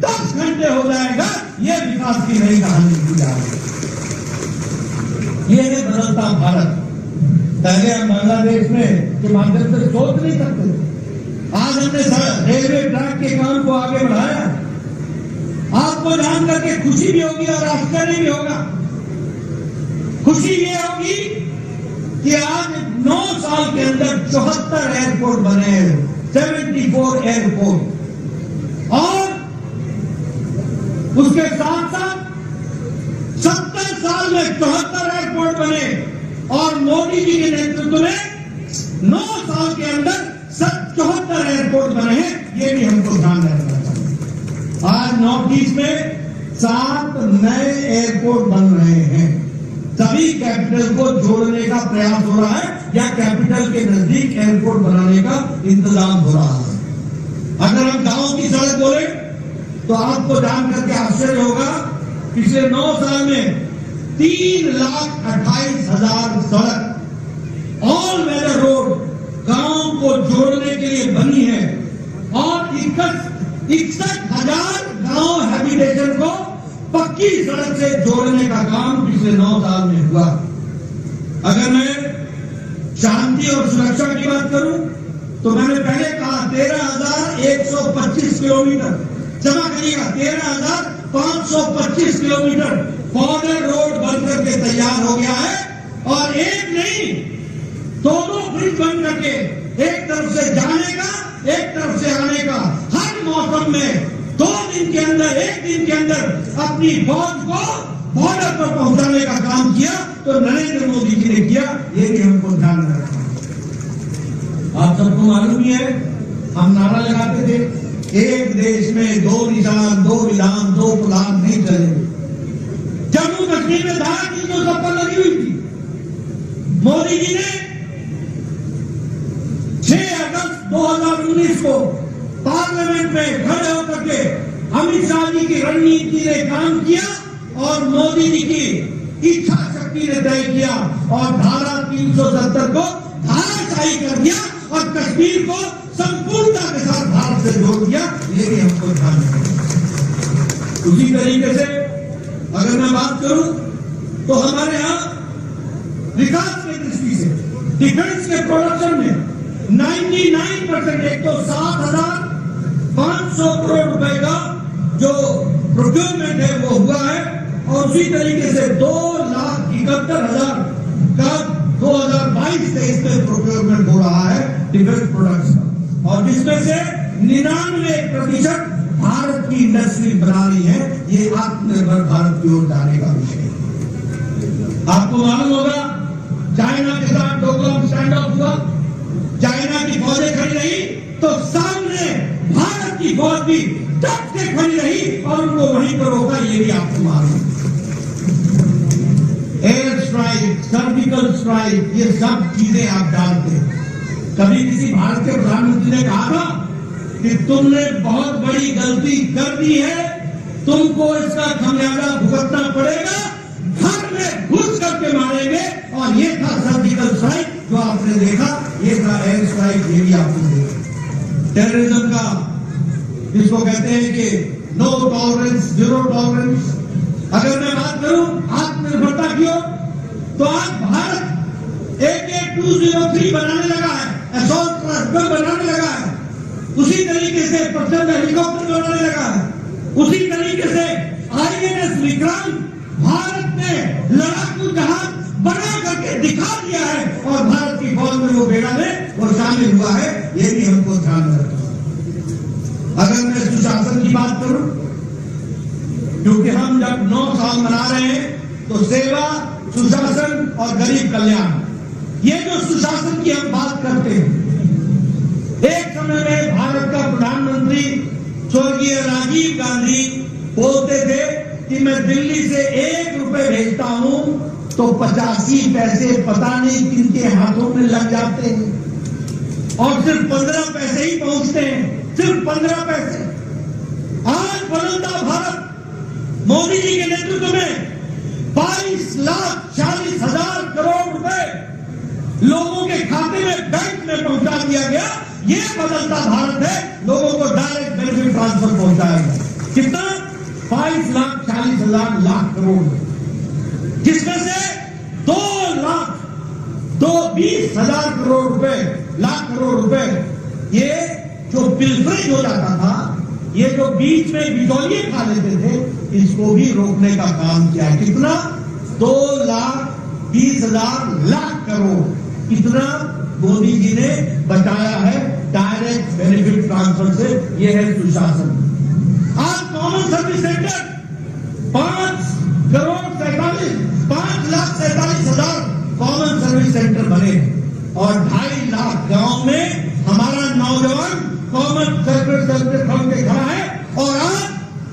10 घंटे हो जाएगा। यह विकास की नई कहानी की जा रही है। ये है बदलता भारत। पहले हम बांग्लादेश में के माध्यम से सोच नहीं सकते, आज हमने रेलवे ट्रैक के काम को आगे बढ़ाया। आपको जान करके खुशी भी होगी और आश्चर्य भी होगा। खुशी ये होगी कि आज 9 साल के अंदर 74 एयरपोर्ट बने, 74 एयरपोर्ट और उसके साथ साथ 70 साल में 74 एयरपोर्ट बने और मोदी जी के नेतृत्व में 9 साल के अंदर 74 एयरपोर्ट बने हैं। ये भी हमको ध्यान रखना चाहिए। आज नॉर्थ ईस्ट में 7 नए एयरपोर्ट बन रहे हैं। सभी कैपिटल को जोड़ने का प्रयास हो रहा है या कैपिटल के नजदीक एयरपोर्ट बनाने का इंतजाम हो रहा है। अगर हम गांव की सड़क बोले तो आपको जान करके आश्चर्य होगा, पिछले 9 साल में 3,28,000 सड़क ऑल वेदर रोड गांव को जोड़ने के लिए बनी है और 61,000 गांव हैबिटेशन को पक्की सड़क से जोड़ने का काम पिछले 9 साल में हुआ। अगर मैं शांति और सुरक्षा की बात करूं तो मैंने पहले कहा 13,125 किलोमीटर, क्षमा करिएगा 13,525 किलोमीटर बॉर्डर रोड बनकर के तैयार हो गया है और एक नहीं 2 ब्रिज बन करके एक तरफ से जाने का एक तरफ से आने का, हर मौसम में 2 दिन के अंदर 1 दिन के अंदर अपनी फौज को बॉर्डर पर पहुंचाने का काम किया तो नरेंद्र मोदी जी ने किया। ये भी हमको ध्यान में रखना। आप सबको मालूम ही है, हम नारा लगाते थे एक देश में 2 निशान 2 विधान 2 प्रधान नहीं चलेंगे। जम्मू कश्मीर में धारा 370 लगी हुई थी। मोदी जी ने 6 अगस्त 2019 को पार्लियामेंट में खड़े होकर के अमित शाह जी की रणनीति ने काम किया और मोदी जी की इच्छा शक्ति ने तय किया और धारा 370 को धाराशाही कर दिया और कश्मीर को संपूर्णता के साथ भारत से जोड़ दिया। ये भी हमको ध्यान रखना। उसी तरीके से अगर मैं बात करूं तो हमारे यहां विकास की दृष्टि से डिफेंस के प्रोडक्शन में 99% एक तो 7,500 करोड़ रुपए का जो प्रोक्योरमेंट है वो हुआ है और उसी तरीके से 2,71,000 का 2022-23 में प्रोक्योरमेंट हो रहा है डिफेंस प्रोडक्ट्स का और जिसमें से 99% भारत की इंडस्ट्री बनानी है। ये आत्मनिर्भर भारत की ओर जाने का विषय है। आपको मालूम होगा चाइना के साथ डोकलाम स्टैंड ऑफ हुआ, चाइना की फौजें खड़ी रही तो सामने भारत की फौज भी डट के खड़ी रही और उनको वहीं पर रोका। ये भी आपको मालूम है। एयर स्ट्राइक, सर्जिकल स्ट्राइक, ये सब चीजें आप जानते हैं। कभी किसी भारत के प्रधानमंत्री ने कहा था कि तुमने बहुत बड़ी गलती कर दी है, तुमको इसका खमियाजा भुगतना पड़ेगा, घर में घुस करके मारेंगे। और ये था सर्जिकल स्ट्राइक जो आपने देखा, ये था एयर स्ट्राइक, ये भी आपने देखा। टेररिज्म का जिसको कहते हैं कि नो टॉलरेंस, जीरो टॉलरेंस। अगर मैं बात करूं आत्मनिर्भरता की ओर तो आज भारत AK-203 बनाने लगा है, असॉल्ट राइफल बनाने लगा है, उसी तरीके से प्रचंड हेलीकॉप्टर बनाने लगा है, उसी तरीके से INS विक्रांत भारत ने लड़ाकू जहाज बना करके दिखा दिया है और भारत की फौज में वो बेड़ा में वो शामिल हुआ है। ये भी हमको ध्यान में रखना। अगर मैं सुशासन की बात करूं, क्योंकि हम जब 9 साल मना रहे हैं तो सेवा, सुशासन और गरीब कल्याण, ये जो सुशासन की हम बात करते हैं, एक समय में भारत का प्रधानमंत्री स्वर्गीय राजीव गांधी बोलते थे कि मैं दिल्ली से 1 रुपए भेजता हूं तो 85 पैसे पता नहीं किनके हाथों में लग जाते हैं और सिर्फ 15 पैसे ही पहुंचते हैं, सिर्फ 15 पैसे। आज बदलता भारत मोदी जी के नेतृत्व में 22,40,000 करोड़ रुपए लोगों के खाते में, बैंक में पहुंचा दिया गया। ये बदलता भारत है, लोगों को डायरेक्ट बेनिफिट ट्रांसफर पहुंचाएगा। कितना? 22,40,000 करोड़, जिसमें से 2,20,000 करोड़ रुपए, लाख करोड़ रुपए ये जो पिलफरेज हो जाता था, ये जो बीच में बिचौलिए खा लेते थे, इसको भी रोकने का काम किया है। कितना? 2,20,000 लाख करोड़, कितना मोदी जी ने बचाया है डायरेक्ट बेनिफिट ट्रांसफर से। ये है सुशासन। आज common service centre 5,47,000 common service centre बने और 2.5 लाख गांव में हमारा नौजवान कॉमन सर्विस सेंटर खोल के खड़ा है और आज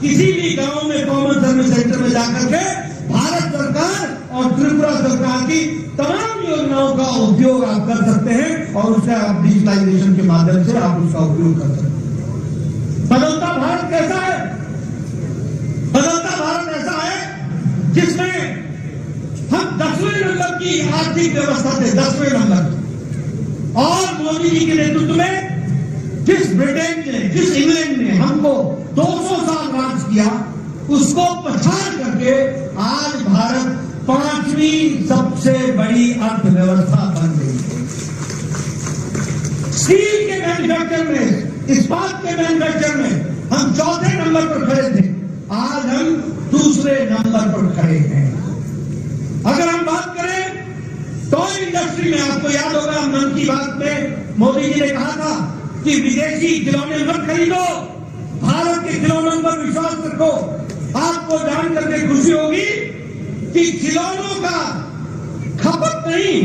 किसी भी गांव में कॉमन सर्विस सर्विस सेंटर में जाकर के भारत सरकार और त्रिपुरा सरकार की तमाम योजनाओं का उपयोग आप कर सकते हैं और उससे आप डिजिटलाइजेशन के माध्यम से आप उसका उपयोग कर सकते हैं। बदलता भारत कैसा है? बदलता भारत ऐसा है जिसमें हम 10वें नंबर की आर्थिक व्यवस्था थे, 10वें नंबर, और मोदी जी के नेतृत्व में जिस ब्रिटेन ने, जिस इंग्लैंड ने हमको 200 साल राज किया, उसको पछाड़ करके आज भारत 5वीं सबसे बड़ी अर्थव्यवस्था बन गई है। स्टील के मैन्युफैक्चर में, इस्पात के मैन्युफैक्चर में हम 4थे नंबर पर खड़े थे, आज हम 2रे नंबर पर खड़े हैं। अगर हम बात करें टॉय इंडस्ट्री में, आपको याद होगा मन की बात में मोदी जी ने कहा था कि विदेशी खिलौने मत खरीदो, भारत के खिलौनों पर विश्वास रखो। आपको जान करके खुशी होगी कि खिलौनों का खपत नहीं,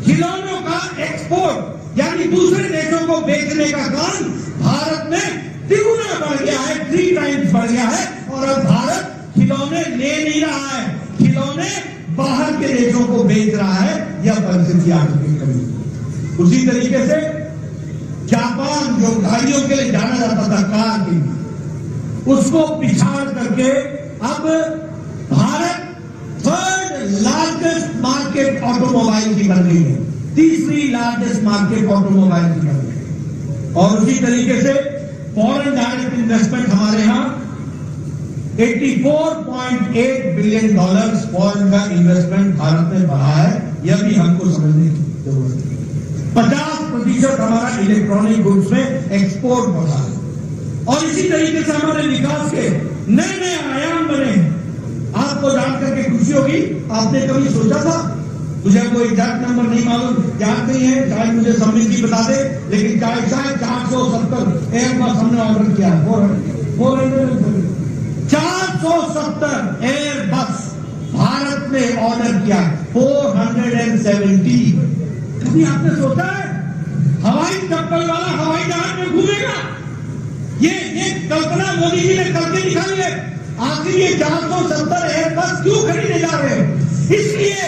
खिलौनों का एक्सपोर्ट यानी दूसरे देशों को बेचने का काम भारत में तिगुना बढ़ गया है, 3 टाइम्स बढ़ गया है। और अब भारत खिलौने ले नहीं रहा है, खिलौने बाहर के देशों को बेच रहा है। यह परिस्थिति आ चुकी है। उसी तरीके से जापान, जो गाड़ियों के लिए जाना जाता था, कार के लिए, उसको पिछाड़ करके अब Bharat 3rd largest market automobile की बन गई है, 3री लार्जेस्ट मार्केट ऑटोमोबाइल की बन गई है। और उसी तरीके से फॉरेन डायरेक्ट इन्वेस्टमेंट हमारे यहाँ $84.8 बिलियन फॉरेन का इन्वेस्टमेंट भारत में बढ़ा है। यह भी हमको समझने की जरूरत है। 50% हमारा इलेक्ट्रॉनिक गुड्स में एक्सपोर्ट बढ़ा है। और इसी तरीके से हमारे विकास के नए नए आयाम बने हैं। आपको जानकर के खुशी होगी, आपने कभी सोचा था? मुझे कोई एग्जैक्ट नंबर नहीं मालूम, याद नहीं है, शायद मुझे समिति बता दे, लेकिन शायद 470 एयरबस हमने ऑर्डर किया है। 470 एयरबस भारत ने ऑर्डर किया, 470। कभी आपने सोचा है हवाई चप्पल वाला हवाई जहाज में घूमेगा? ये कल्पना मोदी जी ने करके दिखाई है। आखिर ये 470 एयरबस क्यों खरीदे जा रहे हैं? इसलिए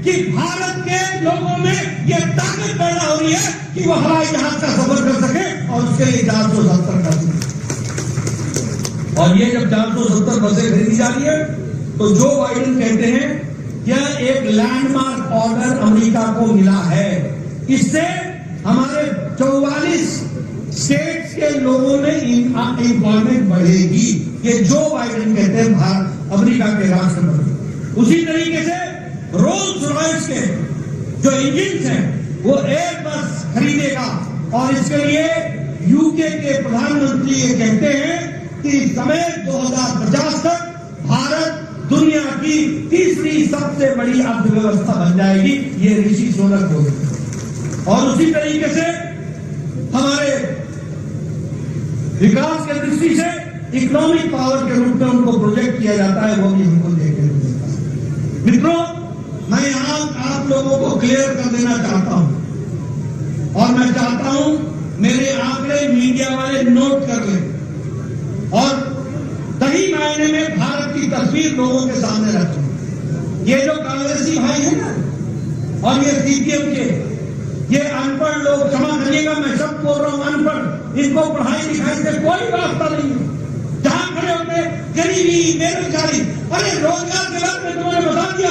कि भारत के लोगों में ये ताकत पैदा हो रही है कि वो हवाई जहाज का सफर कर सके और उसके लिए 470 कर सके। और ये जब 470 बसें खरीदी जा रही है तो जो बाइडेन कहते हैं यह एक लैंडमार्क ऑर्डर अमेरिका को मिला है। इससे हमारे 44 स्टेट्स के लोगों में एम्प्लॉयमेंट बढ़ेगी। ये जो बाइडेन कहते हैं भारत अमेरिका के राष्ट्रपति। उसी तरीके से रोल्स रॉयस के जो इंजिन हैं वो एयरबस खरीदेगा और इसके लिए यूके के प्रधानमंत्री ये कहते हैं कि समय 2050 तक भारत दुनिया की 3री सबसे बड़ी अर्थव्यवस्था बन जाएगी। ये ऋषि सोनक हो गए। और उसी तरीके से हमारे विकास के दृष्टि से इकोनॉमिक पावर के रूप में उनको प्रोजेक्ट किया जाता है, वो भी हमको देखने को मिलता है। मित्रों, मैं यहां आप लोगों को क्लियर कर देना चाहता हूं और मैं चाहता हूं मेरे आंकड़े मीडिया वाले नोट कर लें और सही मायने में भारत की तस्वीर लोगों के सामने रखें। ये जो कांग्रेसी भाई है ना और ये सीपीएम के ये अनपढ़ लोग, क्षमा करिएगा मैं सब बोल रहा हूं अनपढ़, इनको पढ़ाई लिखाई से कोई वास्ता नहीं है। जहां खड़े होते गरीबी, बेरोजगारी, अरे रोजगार के बारे में तुमने बता दिया,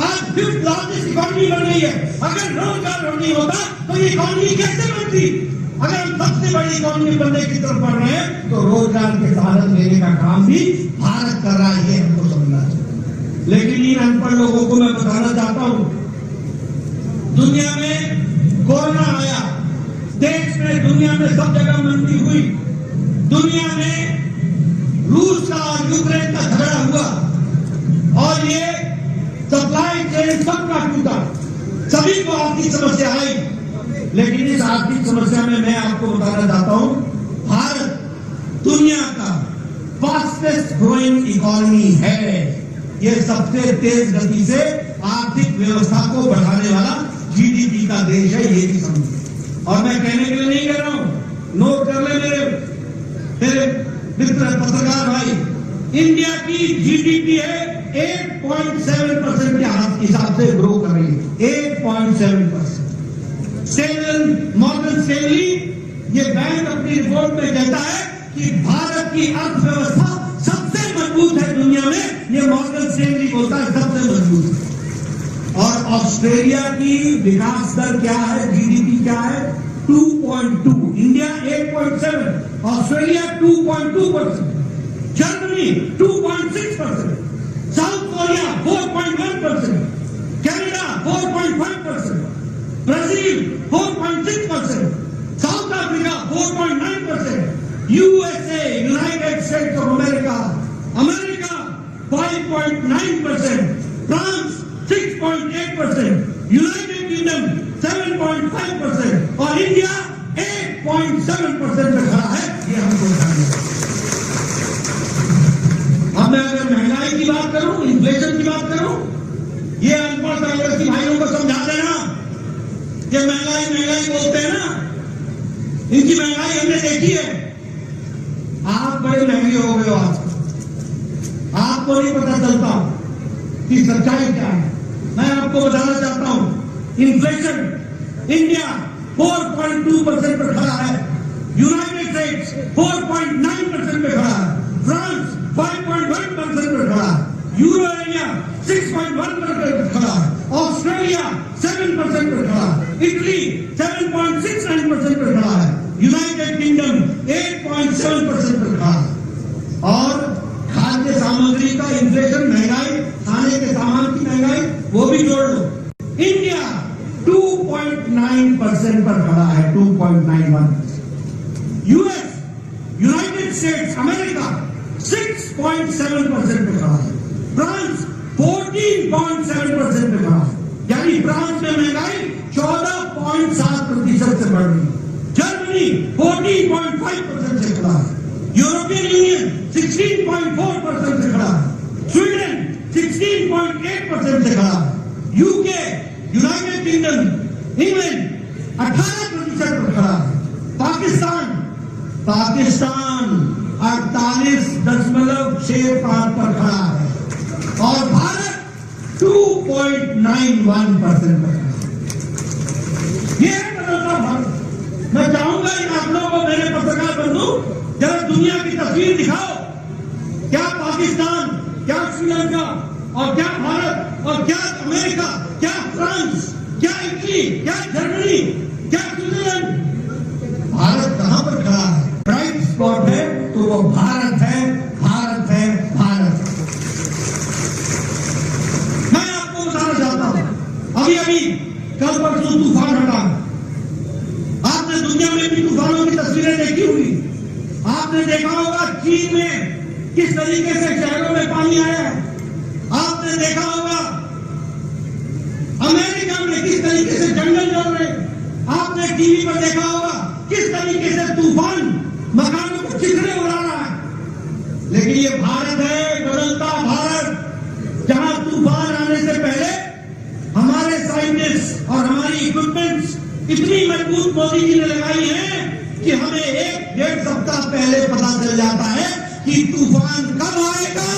आज 5th लार्जेस्ट इकोनॉमी बन गई है। अगर रोजगार नहीं होता तो ये इकोनॉमी कैसे बनती? अगर हम सबसे बड़ी इकोनॉमी बनने की तरफ बढ़ रहे हैं तो रोजगार के साधन देने का काम भी भारत कर रहा है, हमको समझना चाहिए। लेकिन इन अनपढ़ लोगों को मैं बताना चाहता हूं, दुनिया में कोरोना आया, देश में दुनिया में सब जगह मंदी हुई, दुनिया में रूस का और यूक्रेन का झगड़ा हुआ और ये सप्लाई चेन सबका टूटा, सभी को आर्थिक समस्या आई। लेकिन इस आर्थिक समस्या में मैं आपको बताना चाहता हूं, भारत दुनिया का फास्टेस्ट ग्रोइंग इकोनॉमी है। ये सबसे तेज गति से आर्थिक व्यवस्था को बढ़ाने वाला जीडीपी का देश है, ये भी समझिए। और मैं कहने के लिए नहीं कह रहा हूं, नोट कर ले मेरे मित्र पत्रकार भाई, इंडिया की जीडीपी है 8.7% के हिसाब से ग्रो कर रही है, 8.7%। मॉर्गन स्टैनली ये बैंक अपनी रिपोर्ट में कहता है कि भारत की अर्थव्यवस्था सबसे मजबूत है दुनिया में, ये मॉर्गन स्टैनली बोलता है सबसे मजबूत है। और ऑस्ट्रेलिया की विकास दर क्या है, जीडीपी क्या है, 2.2, India 8.7, Australia 2.2%, Germany 2.6%, south Korea 4.1%, Canada 4.5%, Brazil 4.6%, south Africa 4.9%, USA United states of America 5.9%, France 6.8%, United kingdom 7.5% और इंडिया 8.7% पे खड़ा है। ये हमको ध्यान रखना। अब मैं अगर महंगाई की बात करूं, इन्फ्लेशन की बात करूं, ये अनपढ़ कांग्रेसी भाइयों को समझा देना, ये महंगाई महंगाई बोलते हैं ना, इनकी महंगाई हमने देखी है। आप बड़े महंगे हो गए हो आज, आपको नहीं पता चलता कि सच्चाई क्या है। मैं आपको बताना चाहता हूं, इन्फ्लेशन इंडिया 4.2% पर खड़ा है, यूनाइटेड स्टेट्स 4.9% पे खड़ा है, फ्रांस 5.1% पर खड़ा है, यूरो एरिया 6.1% पर खड़ा है, ऑस्ट्रेलिया 7% पर खड़ा है, इटली 7.69% पर खड़ा है, यूनाइटेड किंगडम 8.7% पर खड़ा है। और खाद्य सामग्री का इन्फ्लेशन, महंगाई, खाने के सामान की महंगाई, वो भी जोड़ लो, इंडिया 2.9% पर खड़ा है, 2.91%। यूएस यूनाइटेड स्टेट्स अमेरिका 6.7% पे खड़ा है, फ्रांस 14.7% पे खड़ा है, यानी फ्रांस में महंगाई 14.7% से बढ़ रही है, जर्मनी 14.5% से खड़ा है, यूरोपियन यूनियन 16.4% से खड़ा है, स्वीडन 16.8% से खड़ा है, यूके यूनाइटेड किंगडम इंग्लैंड 18% पर खड़ा है, पाकिस्तान 48.65% पर खड़ा है और भारत 2.91% पर खड़ा है। ये है बदलता भारत। मैं चाहूंगा इन आंकड़ों को मेरे पत्रकार बंधु जरा दुनिया की तस्वीर दिखाओ, क्या पाकिस्तान, क्या श्रीलंका और क्या भारत और क्या अमेरिका, क्या फ्रांस, क्या इटली, क्या जर्मनी, क्या स्विट्जरलैंड, भारत कहां पर खड़ा है? ब्राइट स्पॉट है तो वो भारत है, भारत है, भारत। मैं आपको बताना चाहता हूं, अभी अभी कल परसों तूफान हटा, आपने दुनिया में भी तूफानों की तस्वीरें देखी होगी, आपने देखा होगा चीन में किस तरीके से शहरों में पानी आया है, आपने देखा होगा अमेरिका में किस तरीके से जंगल जल रहे, आपने टीवी पर देखा होगा किस तरीके से तूफान मकानों को चिथड़े उड़ा रहा है। लेकिन ये भारत है, बदलता भारत, जहां तूफान आने से पहले हमारे साइंटिस्ट और हमारी इक्विपमेंट्स इतनी मजबूत मोदी जी ने लगाई है कि हमें 1-1.5 सप्ताह पहले पता चल जाता है कि तूफान कब आएगा,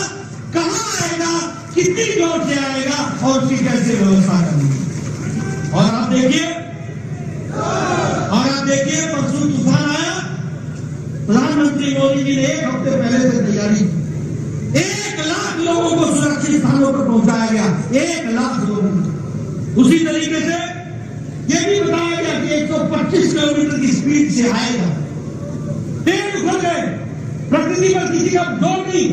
कहां आएगा, कितनी जोर से आएगा और उसकी कैसे व्यवस्था करनी है। और आप देखिए परसों तूफान आया, प्रधानमंत्री मोदी जी ने 1 हफ्ते पहले से तैयारी की, 1 लाख लोगों को सुरक्षित स्थानों पर पहुंचाया गया, 1 लाख लोगों को। उसी तरीके से यह भी बताया गया कि 125 किलोमीटर की स्पीड से आएगा। पेड़ उखड़ गए, प्रकृति पर किसी का जोर नहीं,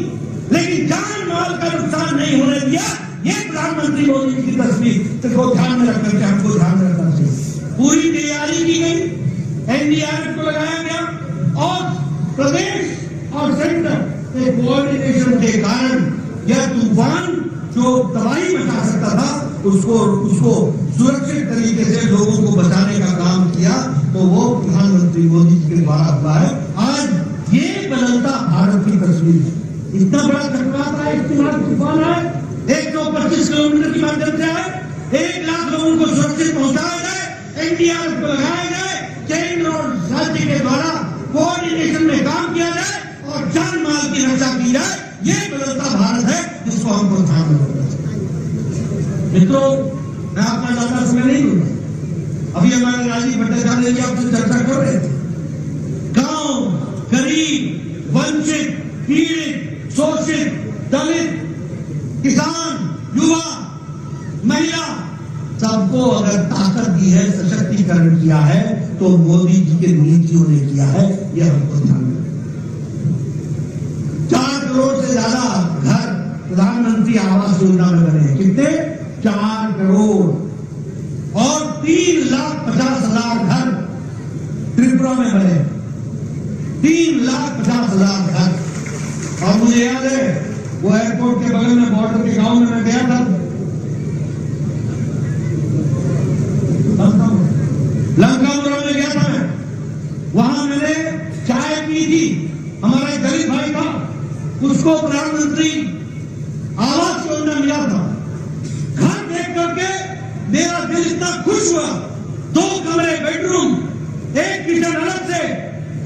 लेकिन जान माल का नुकसान नहीं होने दिया। ये प्रधानमंत्री मोदी जी की तस्वीर को ध्यान में रखकर के हमको ध्यान में रखना चाहिए। पूरी तैयारी की गई, एनडीआरएफ को लगाया गया और प्रदेश और सेंटर के कोऑर्डिनेशन के कारण यह तूफान जो तबाही मचा सकता था उसको सुरक्षित तरीके से लोगों को बचाने का काम किया, तो वो प्रधानमंत्री मोदी जी के द्वारा हुआ है। आज ये बदलता भारत की तस्वीर है। इतना बड़ा चक्रवात आए, इतना तूफान आए, 125 किलोमीटर की माध्यम से आए, 1 लाख लोगों को सुरक्षित पहुंचाया जाए, एनडीआरएफ को लगाया जाए, केंद्र और राज्य के द्वारा कोऑर्डिनेशन में काम किया जाए और जान माल की रक्षा की जाए। ये बदलता भारत है जिसको हमको ध्यान में रखना चाहिए। मित्रों, मैं आपका ज्यादा समय नहीं लूंगा। अभी हमारे राजीव भट्टाचार्य जी आपसे चर्चा कर रहे थे। गांव, गरीब, वंचित, पीड़ित, शोषित, दलित, किसान, युवा, महिला, सबको अगर ताकत दी है, सशक्तिकरण किया है, तो मोदी जी के नीतियों ने किया है। यह हमको ध्यान में 4 करोड़ से ज्यादा घर प्रधानमंत्री आवास योजना में बने। कितने? 4 करोड़। और 3,50,000 घर त्रिपुरा में बने। 3,50,000 घर। और मुझे याद है वो एयरपोर्ट के बगल में बॉर्डर के गांव में मैं गया था, लंकापुरा में गया था मैं। वहां मैंने चाय पी थी। हमारा एक गरीब भाई था, उसको प्रधानमंत्री आवास योजना मिला था। घर देख करके मेरा दिल इतना खुश हुआ। 2 कमरे, बेडरूम, एक किचन अलग से,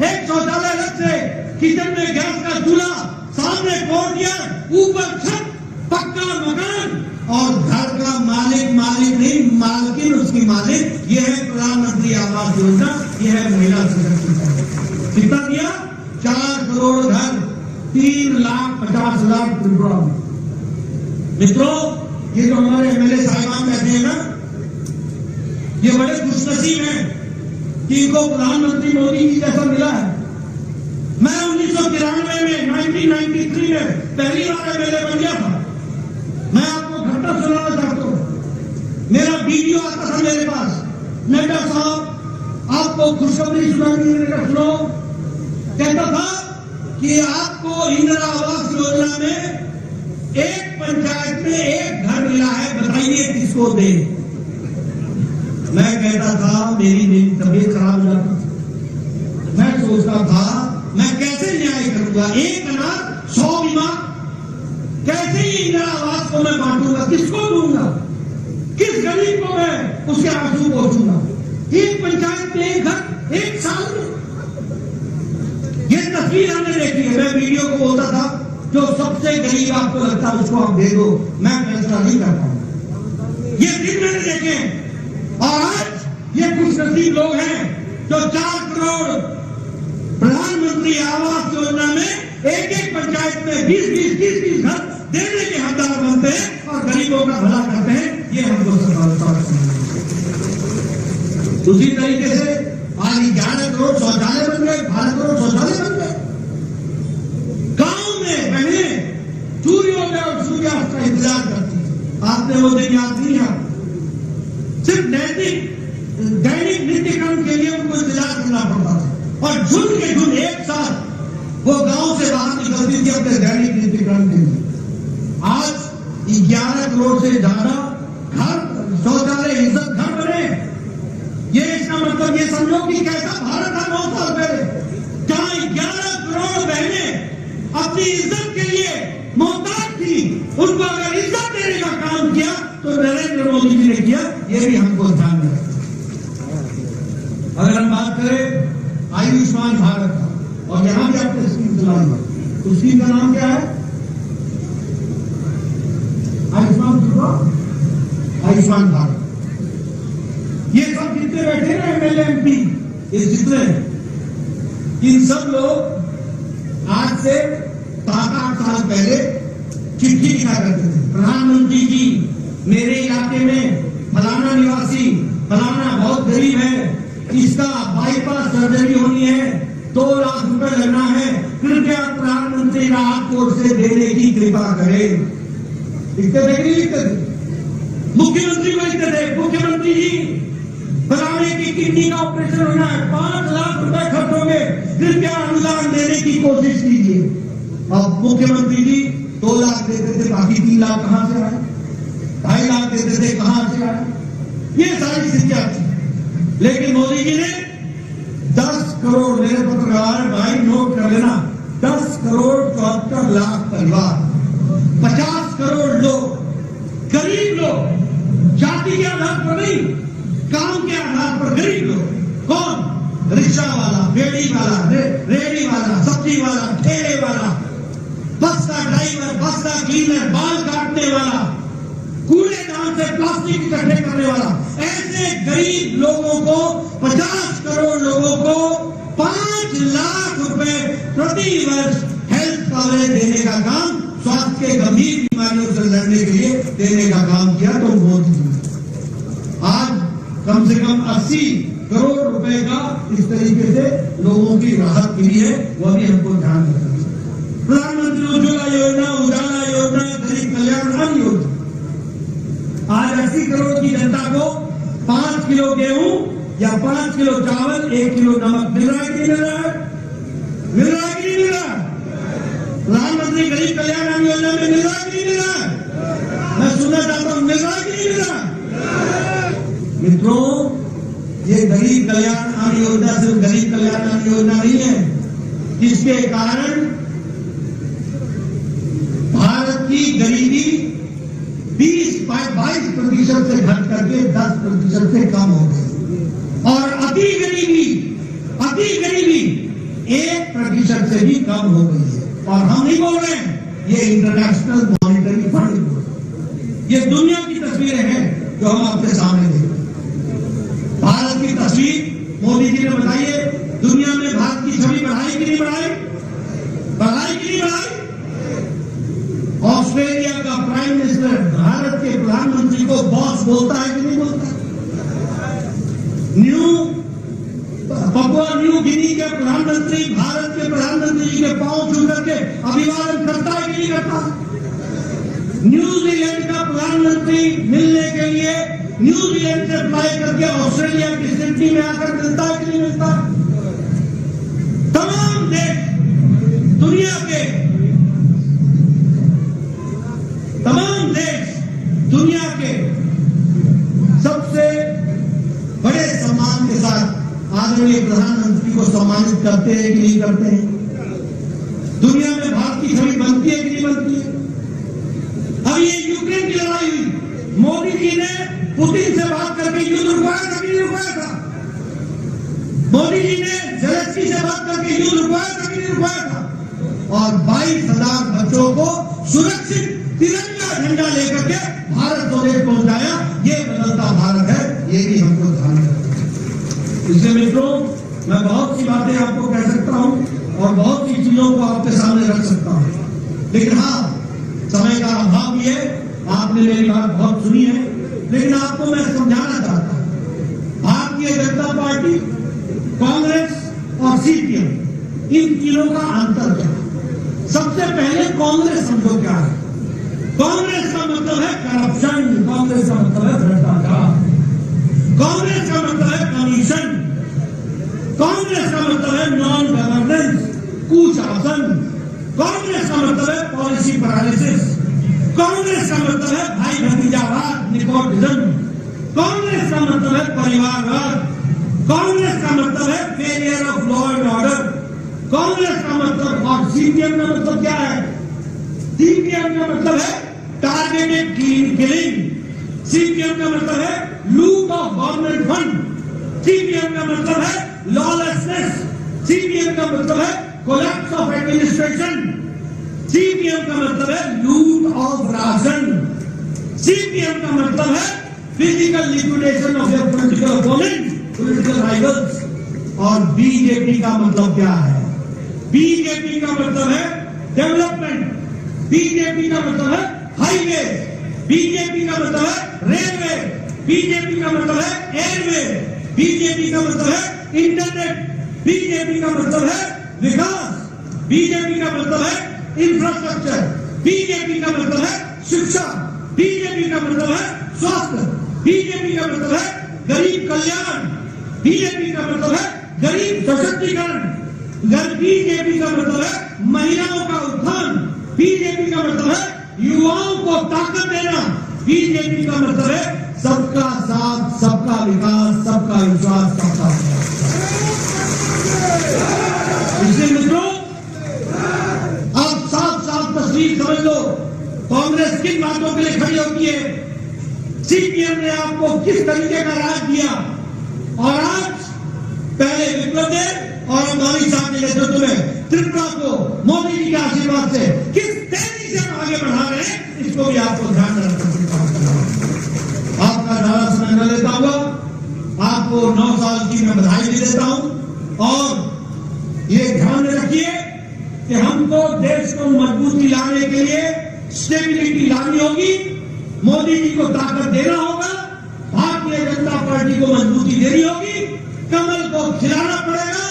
एक शौचालय अलग से, किचन में गैस का चूल्हा, सामने कोर्टयार्ड, ऊपर छत, पक्का मकान, और घर का मालिक नहीं, मालकिन उसकी मालिक। यह है प्रधानमंत्री आवास योजना, यह है महिला सशक्तिकरण। कितना दिया? 4 करोड़ घर, 3,50,000 त्रिपुरा में। मित्रों, ये जो हमारे एमएलए साहिबान बैठे हैं ना, ये बड़े खुशनसीब हैं कि इनको प्रधानमंत्री मोदी जी जैसा मिला है। मैं 1993 में 1993 में पहली बार एमएलए बन गया था। मैं आपको घटना सुनाना चाहता हूं। मेरा वीडियो आता था मेरे पास, नड्डा साहब आपको खुशखबरी सुनानी है, सुनो। कहता था कि आपको इंदिरा आवास योजना में एक पंचायत में एक घर मिला है, बताइए किसको दे। मैं कहता था मेरी तबीयत खराब हो जाती। मैं सोचता था मैं कैसे न्याय करूंगा, एक अनाथ 100 बीमार, कैसे ये इंदिरा आवास को मैं बांटूंगा, किसको दूंगा, किस गरीब को मैं उसके आंसू पहुंचूंगा। एक पंचायत में एक घर, एक साल में। ये तस्वीर हमने देखी है। मैं वीडियो को बोलता था जो सबसे गरीब आपको लगता है उसको आप दे दो, मैं फैसला नहीं करता हूं। ये दिन मैंने देखे। और आज ये खुशनसीब लोग हैं जो 4 करोड़ प्रधानमंत्री आवास योजना में एक पंचायत में 20-20 घर देने के हकदार बनते हैं और गरीबों का भला करते हैं। ये हमको सफलता है। उसी तरीके से आज 11 करोड़ शौचालय बन गए, 12 करोड़ शौचालय बन गए। गांव में बहनें सूर्योदय और सूर्यास्त का इंतजार करती है। आपने वो दिन याद नहीं है? सिर्फ दैनिक नित्यक्रम के लिए उनको इंतजार करना पड़ता था, और झुंड के झुंड एक साथ वो गांव से बाहर निकलती थी अपने दैनिक नित्यक्रम के लिए। आज 11 करोड़ से ज्यादा घर, शौचालय, इज्जत घर बने। ये इसका मतलब ये समझो कि कैसा भारत था 9 साल पहले, जहां 11 करोड़ बहनें अपनी इज्जत के लिए मोहताज थी। उनको अगर इज्जत देने का काम किया तो नरेंद्र मोदी जी ने किया। ये भी हमको ध्यान में रखना। अगर हम बात करें आयुष्मान भारत का, और यहां भी आपने स्कीम चलाई है, तो स्कीम का नाम क्या है? आयुष्मान भारत। ये सब जितने बैठे ना एमएलए एमपी, ये जितने, इन सब लोग आज से 7-8 साल पहले चिट्ठी लिखा करते थे, प्रधानमंत्री जी मेरे इलाके में फलाना निवासी, फलाना बहुत गरीब है, इसका बाईपास सर्जरी होनी है, 2 लाख रुपए लगना है, कृपया प्रधानमंत्री राहत कोष से देने की कृपा करें। लिखते थे कि नहीं लिखते थे? मुख्यमंत्री को लिखते थे, मुख्यमंत्री जी फलाने की किडनी का ऑपरेशन होना है, 5 लाख रुपए खर्च होंगे, कृपया अनुदान देने की कोशिश कीजिए। अब मुख्यमंत्री जी 2 लाख देते थे, बाकी 3 लाख कहां से आए? 2.5 लाख देते थे, कहां से आए? ये सारी स्थितियां थी। लेकिन मोदी जी ने 10 करोड़, मेरे पत्रकार भाई नोट कर लेना, 10 करोड़ 74 लाख परिवार, 50 करोड़ लोग, गरीब लोग, जाति के आधार पर नहीं, काम के आधार पर गरीब लोग। कौन? रिक्शा वाला, रेडी वाला, सब्जी वाला, ठेले वाला, बस का ड्राइवर, बस का क्लीनर, बाल काटने वाला, कूड़ेदान से प्लास्टिक इकट्ठे करने वाला, ऐसे गरीब लोगों को 50 करोड़ लोगों को 5 लाख रुपए प्रति वर्ष हेल्थ कवरेज देने का काम, स्वास्थ्य के गंभीर बीमारियों से लड़ने के लिए देने का काम किया। तो मोदी जी आज कम से कम 80 करोड़ रुपए का इस तरीके से लोगों की राहत के लिए वह भी हमको ध्यान रखना है। प्रधानमंत्री उज्ज्वला योजना, उजाला योजना, गरीब कल्याण अन्न योजना, आज 80 करोड़ की जनता को 5 किलो गेहूं या 5 किलो चावल, 1 किलो नमक मिल रहा है कि नहीं मिल रहा है? मिल रहा है कि नहीं मिल रहा है? प्रधानमंत्री गरीब कल्याण अन्न योजना में मिल रहा है कि नहीं मिल रहा है? मैं सुनना चाहता हूं, मिल रहा है कि नहीं मिल रहा है? मित्रों, ये गरीब कल्याण अन्न योजना सिर्फ गरीब कल्याण अन्न योजना नहीं है, जिसके कारण भारत की गरीबी 22% से घट करके 10% से कम हो गई और अति गरीबी 1% से भी कम हो गई है। और हम नहीं बोल रहे हैं, ये इंटरनेशनल मॉनिटरी फंड बोल रहे हैं। ये दुनिया की तस्वीरें हैं जो हम आपके सामने देख रहे हैं। भारत की तस्वीर मोदी जी ने बताइए, दुनिया में भारत की छवि बढ़ाई कि नहीं बढ़ाई? बढ़ाई कि नहीं बढ़ाई? ऑस्ट्रेलिया का प्राइम मिनिस्टर भारत के प्रधानमंत्री को बॉस बोलता है कि नहीं बोलता? पपुआ न्यू गिनी के प्रधानमंत्री भारत के प्रधानमंत्री जी के पांव छू करके अभिवादन करता है कि नहीं करता? न्यूजीलैंड का प्रधानमंत्री मिलने के लिए न्यूजीलैंड से फ्लाई करके ऑस्ट्रेलिया की सिडनी में आकर मिलता है कि नहीं मिलता? तमाम देश, दुनिया के तमाम देश दुनिया के सबसे बड़े सम्मान के साथ आदरणीय प्रधानमंत्री को सम्मानित करते हैं कि नहीं करते हैं? दुनिया में भारत की छवि बनती है कि नहीं बनती है? अब ये यूक्रेन की लड़ाई हुई, मोदी जी ने पुतिन से बात करके युद्ध रुकवाया था कि नहीं रुकवाया था? मोदी जी ने जेलेंस्की से बात करके युद्ध रुकवाया था कि नहीं रुकवाया था? और 22,000 बच्चों को सुरक्षित तिरंगा झंडा लेकर के भारत स्वदेश पहुंचाया। ये बदलता भारत है, ये भी हमको ध्यान रखना है। इसलिए मित्रों, मैं बहुत सी बातें आपको कह सकता हूं और बहुत सी चीजों को आपके सामने रख सकता हूं, लेकिन हाँ, समय का अभाव भी है। आपने मेरी बात बहुत सुनी है, लेकिन आपको मैं समझाना चाहता हूं, भारतीय जनता पार्टी, कांग्रेस और सीपीएम, इन तीनों का अंतर क्या है? सबसे पहले कांग्रेस समझो क्या है। कांग्रेस का मतलब है करप्शन, कांग्रेस का मतलब है भ्रष्टाचार, कांग्रेस का मतलब है कमीशन, कांग्रेस का मतलब है नॉन गवर्नेंस, कुशासन, कांग्रेस का मतलब है पॉलिसी पैरालिसिस, कांग्रेस का मतलब है भाई भतीजावाद, निपोटिज्म, कांग्रेस का मतलब है परिवारवाद, कांग्रेस का मतलब है failure of law and order, Congress का मतलब, और सीपीएम का मतलब क्या है? सीपीएम का मतलब है टारगेटेड किलिंग, सीपीएम का मतलब है लूट ऑफ गवर्नमेंट फंड, सीपीएम का मतलब है लॉलेसनेस, सीपीएम का मतलब है कोलैप्स ऑफ एडमिनिस्ट्रेशन, सीपीएम का मतलब है लूट ऑफ राशन, सीपीएम का मतलब है physical liquidation of your political opponent, political rivals. और बीजेपी का मतलब क्या है? बीजेपी का मतलब है डेवलपमेंट, बीजेपी का मतलब है हाईवे, बीजेपी का मतलब है रेलवे, बीजेपी का मतलब है एयरवे, बीजेपी का मतलब है इंटरनेट, बीजेपी का मतलब है विकास, बीजेपी का मतलब है इंफ्रास्ट्रक्चर, बीजेपी का मतलब है शिक्षा, बीजेपी का मतलब है स्वास्थ्य, बीजेपी का मतलब है गरीब कल्याण, बीजेपी का मतलब है गरीब सशक्तिकरण, बीजेपी का मतलब है महिलाओं का उत्थान, बीजेपी का मतलब है युवाओं को ताकत देना, बीजेपी का मतलब है सबका साथ, सबका विकास, सबका विश्वास, सबका विकास। इसलिए मित्रों, आप साफ साफ तस्वीर समझ लो, कांग्रेस किन बातों के लिए खड़ी होती है, सीपीएम ने आपको किस तरीके का राज दिया, और आज पहले विप्लव देव और अम्बानी साहब के नेतृत्व में त्रिपुरा को मोदी जी के आशीर्वाद से किस तेजी से हम आगे बढ़ा रहे हैं, इसको भी आपको ध्यान में रखना होगा। आपका ज्यादा समय न लेता हुआ आपको 9 साल की मैं बधाई भी देता हूं और ये ध्यान में रखिए कि हमको देश को मजबूती लाने के लिए स्टेबिलिटी लानी होगी, मोदी जी को ताकत देना होगा, भारतीय जनता पार्टी को मजबूती देनी होगी, कमल को खिलाना पड़ेगा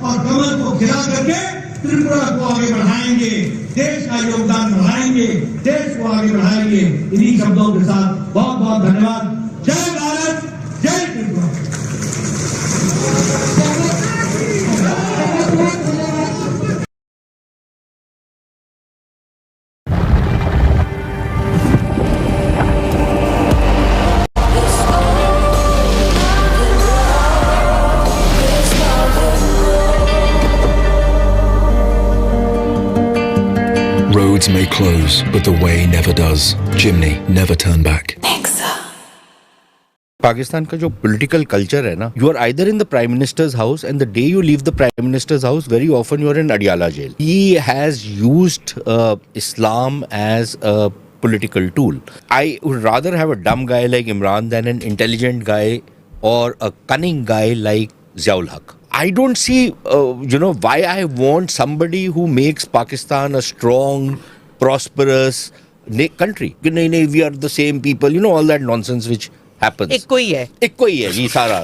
और कमल को खिला करके त्रिपुरा को आगे बढ़ाएंगे, देश का योगदान बढ़ाएंगे, देश को आगे बढ़ाएंगे। इन्हीं शब्दों के साथ बहुत बहुत धन्यवाद। जय भारत, जय Tripura. Roads may close, but the way never does. Chimney, never turn back. Pakistan का जो पॉलिटिकल कल्चर है ना, you are either in the prime minister's house and the day you leave the prime minister's house very often you are in Adiala jail. He has used Islam as a political tool. I would rather have a dumb guy like Imran than an intelligent guy or a cunning guy like Ziaul Haq. I don't see, why I want somebody who makes Pakistan a strong, prosperous country. No, we are the same people. You know, all that nonsense which happens. एक कोई है ये सारा.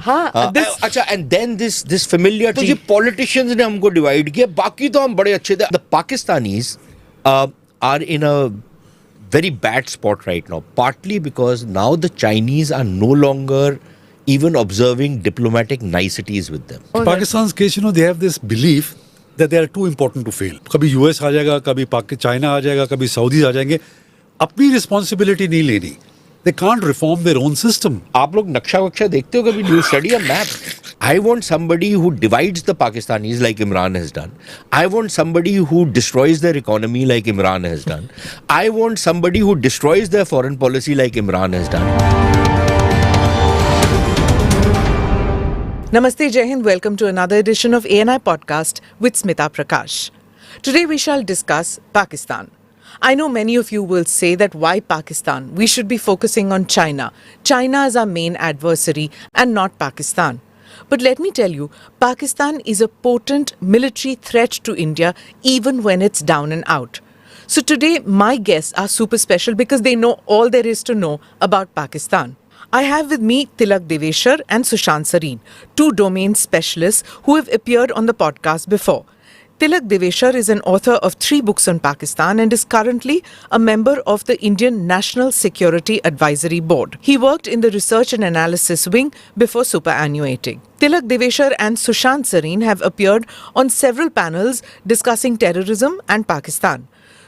हाँ. अच्छा, and then this familiar. तो ये politicians ने हमको divide किया. बाकी तो हम बड़े अच्छे थे. The Pakistanis are in a very bad spot right now, partly because now the Chinese are no longer even observing diplomatic niceties with them. Pakistan's case, they have this belief that they are too important to fail. कभी US आ जाएगा, कभी China आ जाएगा, कभी Saudis आ जाएंगे. अपनी responsibility नहीं लेनी. They can't reform their own system. आप लोग नक्शा वक्शा देखते हो कभी? Do you study a map? I want somebody who divides the Pakistanis like Imran has done. I want somebody who destroys their economy like Imran has done. I want somebody who destroys their foreign policy like Imran has done. Namaste, Jai Hind. Welcome to another edition of ANI Podcast with Smita Prakash. Today we shall discuss Pakistan. I know many of you will say that why Pakistan? We should be focusing on China. China is our main adversary and not Pakistan. But let me tell you, Pakistan is a potent military threat to India even when it's down and out. So today my guests are super special because they know all there is to know about Pakistan. I have with me Tilak Deveshar and Sushant Sareen, two domain specialists who have appeared on the podcast before. Tilak Deveshar is an author of 3 books on Pakistan and is currently a member of the Indian National Security Advisory Board. He worked in the research and analysis wing before superannuating. Tilak Deveshar and Sushant Sareen have appeared on several panels discussing terrorism and Pakistan.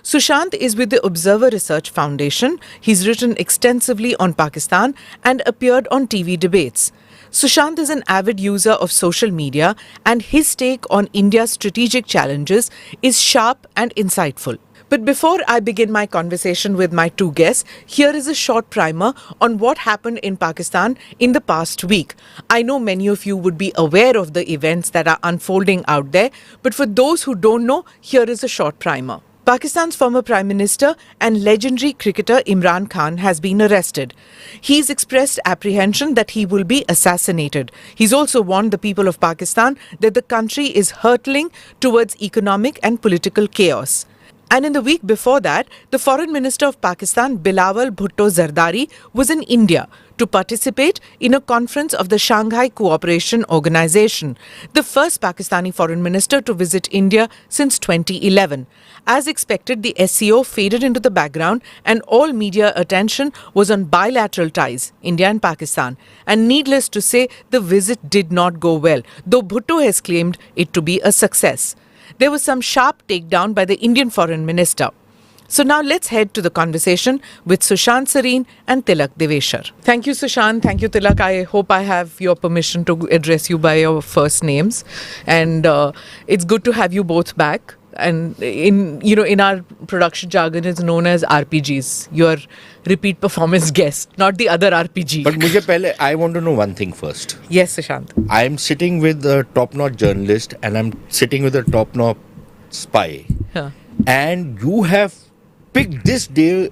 Sushant is with the Observer Research Foundation. He's written extensively on Pakistan and appeared on TV debates. Sushant is an avid user of social media and his take on India's strategic challenges is sharp and insightful. But before I begin my conversation with my two guests, here is a short primer on what happened in Pakistan in the past week. I know many of you would be aware of the events that are unfolding out there, but for those who don't know, here is a short primer. Pakistan's former Prime Minister and legendary cricketer Imran Khan has been arrested. He's expressed apprehension that he will be assassinated. He's also warned the people of Pakistan that the country is hurtling towards economic and political chaos. And in the week before that, the Foreign Minister of Pakistan, Bilawal Bhutto Zardari, was in India to participate in a conference of the Shanghai Cooperation Organization, the first Pakistani foreign minister to visit India since 2011. As expected, the SCO faded into the background and all media attention was on bilateral ties, India and Pakistan. And needless to say, the visit did not go well, though Bhutto has claimed it to be a success. There was some sharp takedown by the Indian Foreign Minister. So now let's head to the conversation with Sushant Sareen and Tilak Deveshar. Thank you, Sushant. Thank you, Tilak. I hope I have your permission to address you by your first names. And it's good to have you both back. And in our production jargon, it's known as RPGs. Your repeat performance guest, not the other RPG. But मुझे पहले, I want to know one thing first. Yes, Sushant. I am sitting with a top-notch journalist and I'm sitting with a top-notch spy. Huh. And you have picked this day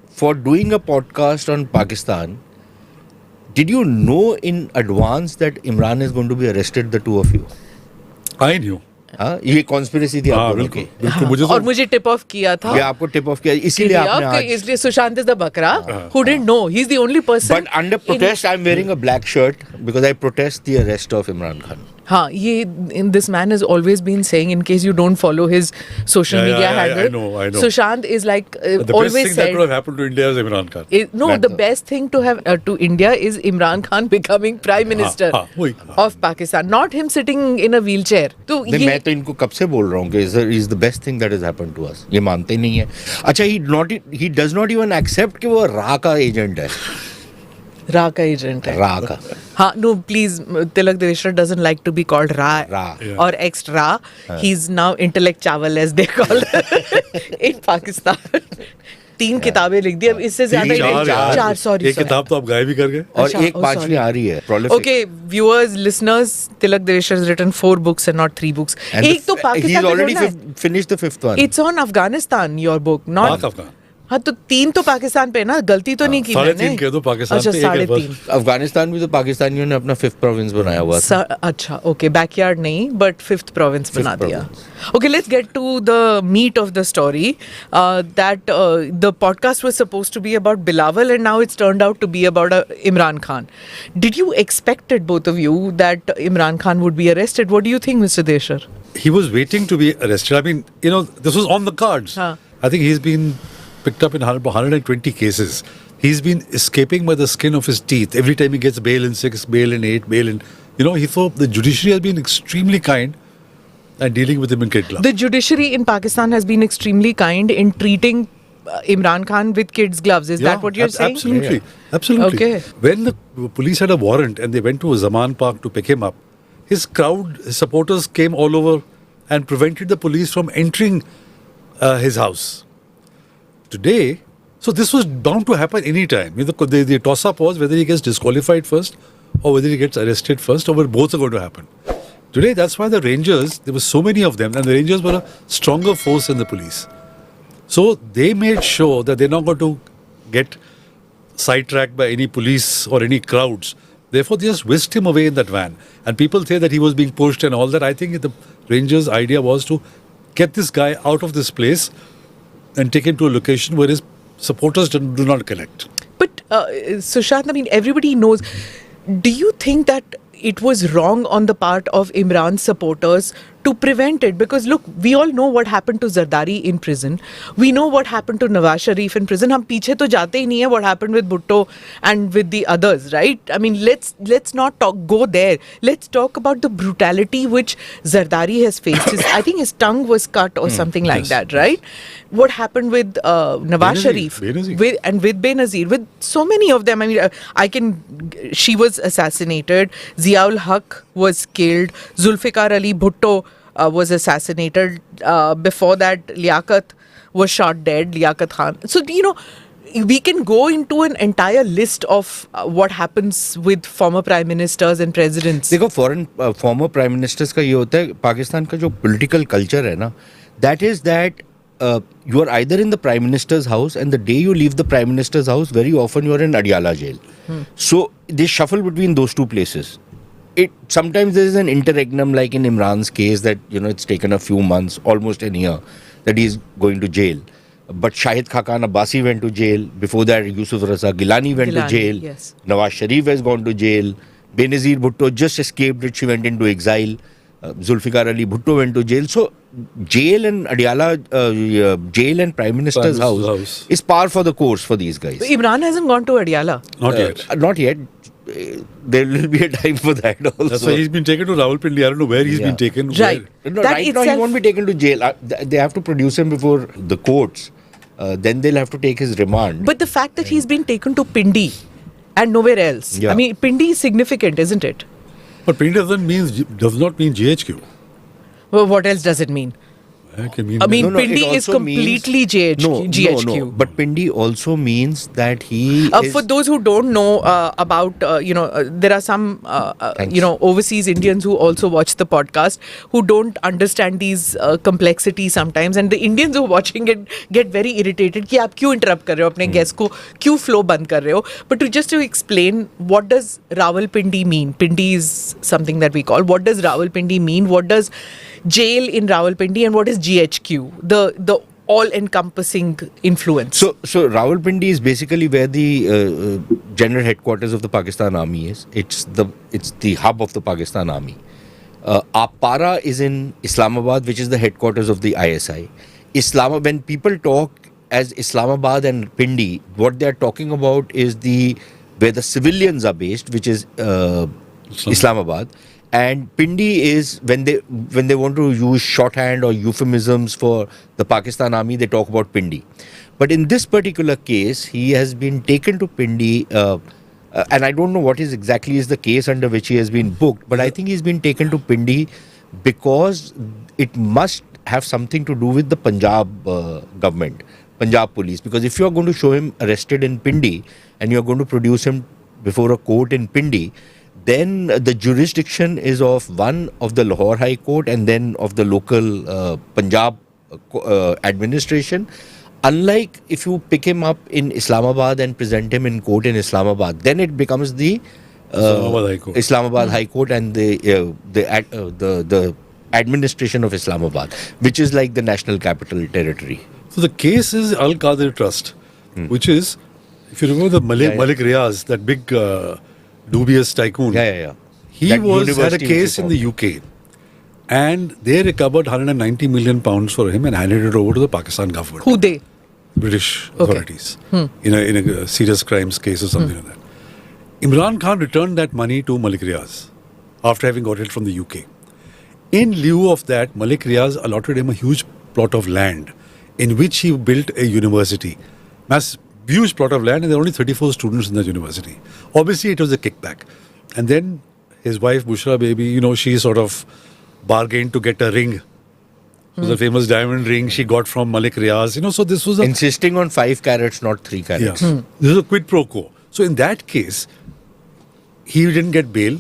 for doing a podcast on Pakistan. Did you know in advance that Imran is going to be arrested, the two of you? I knew. हाँ, ये conspiracy थी आप हाँ दोनों बिल्कुल की। बिल्कुल मुझे और तो मुझे टिप ऑफ किया था ये आपको टिप ऑफ किया इसीलिए आपने आज इसलिए सुशांत इज द बकरा who didn't know. He's the only person. But under protest, I'm wearing a black shirt because I protest the arrest of Imran Khan. हाँ, this man has always been saying, in case you don't follow his social Yeah, media yeah, handle, I know. Sushant is like the always best thing that said. could have happened to India is Imran Khan. The best thing to have to India is Imran Khan becoming Prime Minister वही। of Pakistan, not him sitting in a wheelchair. तो नहीं, मैं तो इनको कब से बोल रहा हूँ कि is the best thing that has happened to us. ये मानते नहीं है। अच्छा, he does not even accept कि वो रा का एजेंट है। Ra ka agent है। रा का। हाँ, no, please, Tilak Deveshwar doesn't like to be called Ra, Ra. or ex-Ra. He's now intellect Chawal, as they call in Pakistan. 3 किताबें लिख दी, अब इससे ज्यादा चार, sorry. एक किताब तो आप गायब ही कर गए और अच्छा, एक पांचवी आ रही है। Prolific. Okay, viewers, listeners, Tilak Deveshwar has written 4 books and not 3 books. And एक तो पाकिस्तान he's में already थोड़ा है। finished the 5th one. It's on Afghanistan, your book, not. पाक अफगान हाँ, तो 3 तो पाकिस्तान पे ना, गलती तो नहीं की मैंने। 3.5 कह दो पाकिस्तान अच्छा, पे, एक है 3.5। अफगानिस्तान भी तो पाकिस्तानियों ने अपना 5th प्रोविंस बनाया हुआ था। अच्छा, okay, backyard नहीं, but 5th province बना दिया। province. Okay, let's get to the meat of the story. That the podcast was supposed to be about Bilawal, and now it's turned out to be about Imran Khan. Did you expected, both of you, that Imran Khan would be arrested? What do you think, Mr. Deshar? he was waiting to be arrested. I mean, this was on the cards. Huh. I think he's been picked up in 120 cases. He's been escaping by the skin of his teeth. Every time he gets bail in 6, bail in 8, bail in... he thought the judiciary has been extremely kind and dealing with him in kid gloves. The judiciary in Pakistan has been extremely kind in treating Imran Khan with kids' gloves. Is that what you're saying? Absolutely. Absolutely. Okay. When the police had a warrant and they went to Zaman Park to pick him up, his crowd, his supporters came all over and prevented the police from entering his house. Today, so this was bound to happen any time. The toss-up was whether he gets disqualified first or whether he gets arrested first, or whether both are going to happen. Today, that's why the Rangers, there were so many of them, and the Rangers were a stronger force than the police. So they made sure that they're not going to get sidetracked by any police or any crowds. Therefore, they just whisked him away in that van. And people say that he was being pushed and all that. I think the Rangers' idea was to get this guy out of this place and take him to a location where his supporters do not collect. But Sushant, I mean, everybody knows. Do you think that it was wrong on the part of Imran's supporters to prevent it? Because look, we all know what happened to Zardari in prison. We know what happened to Nawaz Sharif in prison. हम पीछे तो जाते ही नहीं है what happened with Bhutto and with the others, right? I mean, let's not go there. Let's talk about the brutality which Zardari has faced. I think his tongue was cut or something like that, right? What happened with Nawaz Sharif Benazir. with Benazir, with so many of them. I mean, she was assassinated. Ziaul Haq was killed. Zulfikar Ali Bhutto was assassinated. Before that, Liaquat was shot dead, Liaquat Khan. So, we can go into an entire list of what happens with former prime ministers and presidents. देखो, former prime ministers का ये होता है, पाकिस्तान का जो political culture है ना, that is that you are either in the prime minister's house, and the day you leave the prime minister's house, very often you are in Adiala jail. So they shuffle between those two places. Sometimes there is an interregnum, like in Imran's case, that it's taken a few months, almost a year, that he is going to jail. But Shahid Khaqan Abbasi went to jail. Before that, Yusuf Raza Gilani went to jail. Yes. Nawaz Sharif has gone to jail. Benazir Bhutto just escaped it. She went into exile. Zulfikar Ali Bhutto went to jail. So jail and Adiala, jail and Prime Minister's house is par for the course for these guys. Imran hasn't gone to Adiala. Not yet. Not yet. There will be a time for that also. That's why he's been taken to Rawalpindi. I don't know where he's been taken. Right. No, That right now itself- he won't be taken to jail. They have to produce him before the courts. Then they'll have to take his remand. But the fact that he's been taken to Pindi and nowhere else. Yeah. I mean, Pindi is significant, isn't it? But Pindi does not mean GHQ. Well, what else does it mean? I mean, No, it Pindi is also completely GHQ. No. But Pindi also means that he is... For those who don't know about, there are some, Thanks. overseas Indians who also watch the podcast who don't understand these complexities sometimes. And the Indians who are watching it get very irritated कि आप क्यों interrupt कर रहे हो अपने guest को, क्यों flow बंद कर रहे हो. But just to explain, what does Rawalpindi mean? Pindi is something that we call. What does Rawalpindi mean? What does jail in Rawalpindi and what is GHQ? The all-encompassing influence. So Rawalpindi is basically where the general headquarters of the Pakistan Army is. It's the hub of the Pakistan Army. Para is in Islamabad, which is the headquarters of the ISI. When people talk as Islamabad and Pindi, what they are talking about is where the civilians are based, which is Islamabad. And Pindi is when they want to use shorthand or euphemisms for the Pakistan Army, they talk about Pindi. But in this particular case, he has been taken to Pindi, and I don't know what exactly is the case under which he has been booked, but I think he's been taken to Pindi because it must have something to do with the Punjab government, Punjab police. Because if you are going to show him arrested in Pindi and you are going to produce him before a court in Pindi, then the jurisdiction is of one of the Lahore High Court and then of the local Punjab administration. Unlike if you pick him up in Islamabad and present him in court in Islamabad, then it becomes the Islamabad High Court and the administration of Islamabad, which is like the national capital territory. So the case is Al Qadir Trust, which is, if you remember the Malik Riaz, that big dubious tycoon. He had a case in the UK, and they recovered 190 million pounds for him and handed it over to the Pakistan government. Who they? British authorities in a serious crimes case or something like that. Imran Khan returned that money to Malik Riaz after having got it from the UK. In lieu of that, Malik Riaz allotted him a huge plot of land in which he built a university. Huge plot of land, and there are only 34 students in the university. Obviously, it was a kickback. And then his wife, Bushra Baby, she sort of bargained to get a ring. So the famous diamond ring she got from Malik Riaz. So this was insisting on 5 carats, not 3 carats. Yeah. This is a quid pro quo. So in that case, he didn't get bail,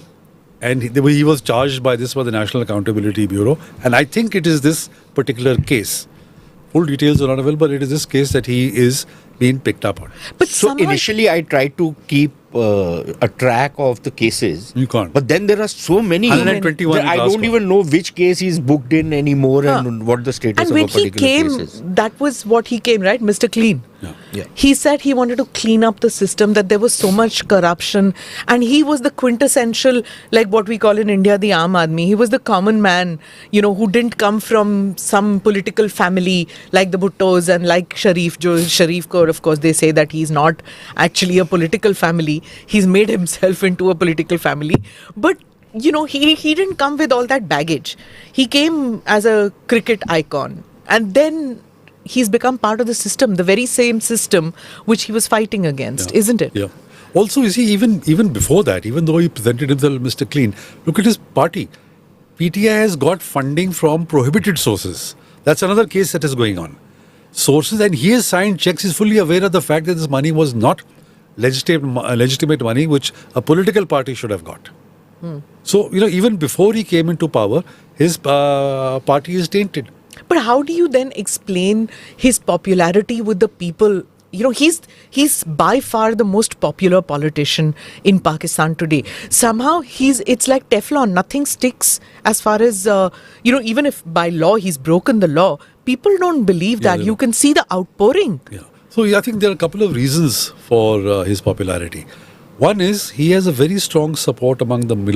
and he was charged by the National Accountability Bureau. And I think it is this particular case. Full details are not available, but it is this case that he is being picked up on. But so initially I tried to keep a track of the cases. You can't. But then there are so many. 121. I don't even know which case he's booked in anymore and what the status of a particular case is. That was what he came, right? Mr. Clean. Yeah. He said he wanted to clean up the system, that there was so much corruption, and he was the quintessential, like what we call in India, the Aam Aadmi. He was the common man, who didn't come from some political family like the Bhuttos and like Sharif Kaur. Of course, they say that he's not actually a political family. He's made himself into a political family. But he didn't come with all that baggage. He came as a cricket icon, and then he's become part of the system, the very same system which he was fighting against, isn't it? Yeah. Also, you see, even before that, even though he presented himself Mr. Clean, look at his party. PTI has got funding from prohibited sources. That's another case that is going on. Sources, and he has signed checks. He's fully aware of the fact that this money was not legitimate money which a political party should have got. So, even before he came into power, his party is tainted. But how do you then explain his popularity with the people? He's by far the most popular politician in Pakistan today. Somehow it's like Teflon, nothing sticks as far as, even if by law he's broken the law, people don't believe that. You can see the outpouring. Yeah. So I think there are a couple of reasons for his popularity. One is he has a very strong support among the middle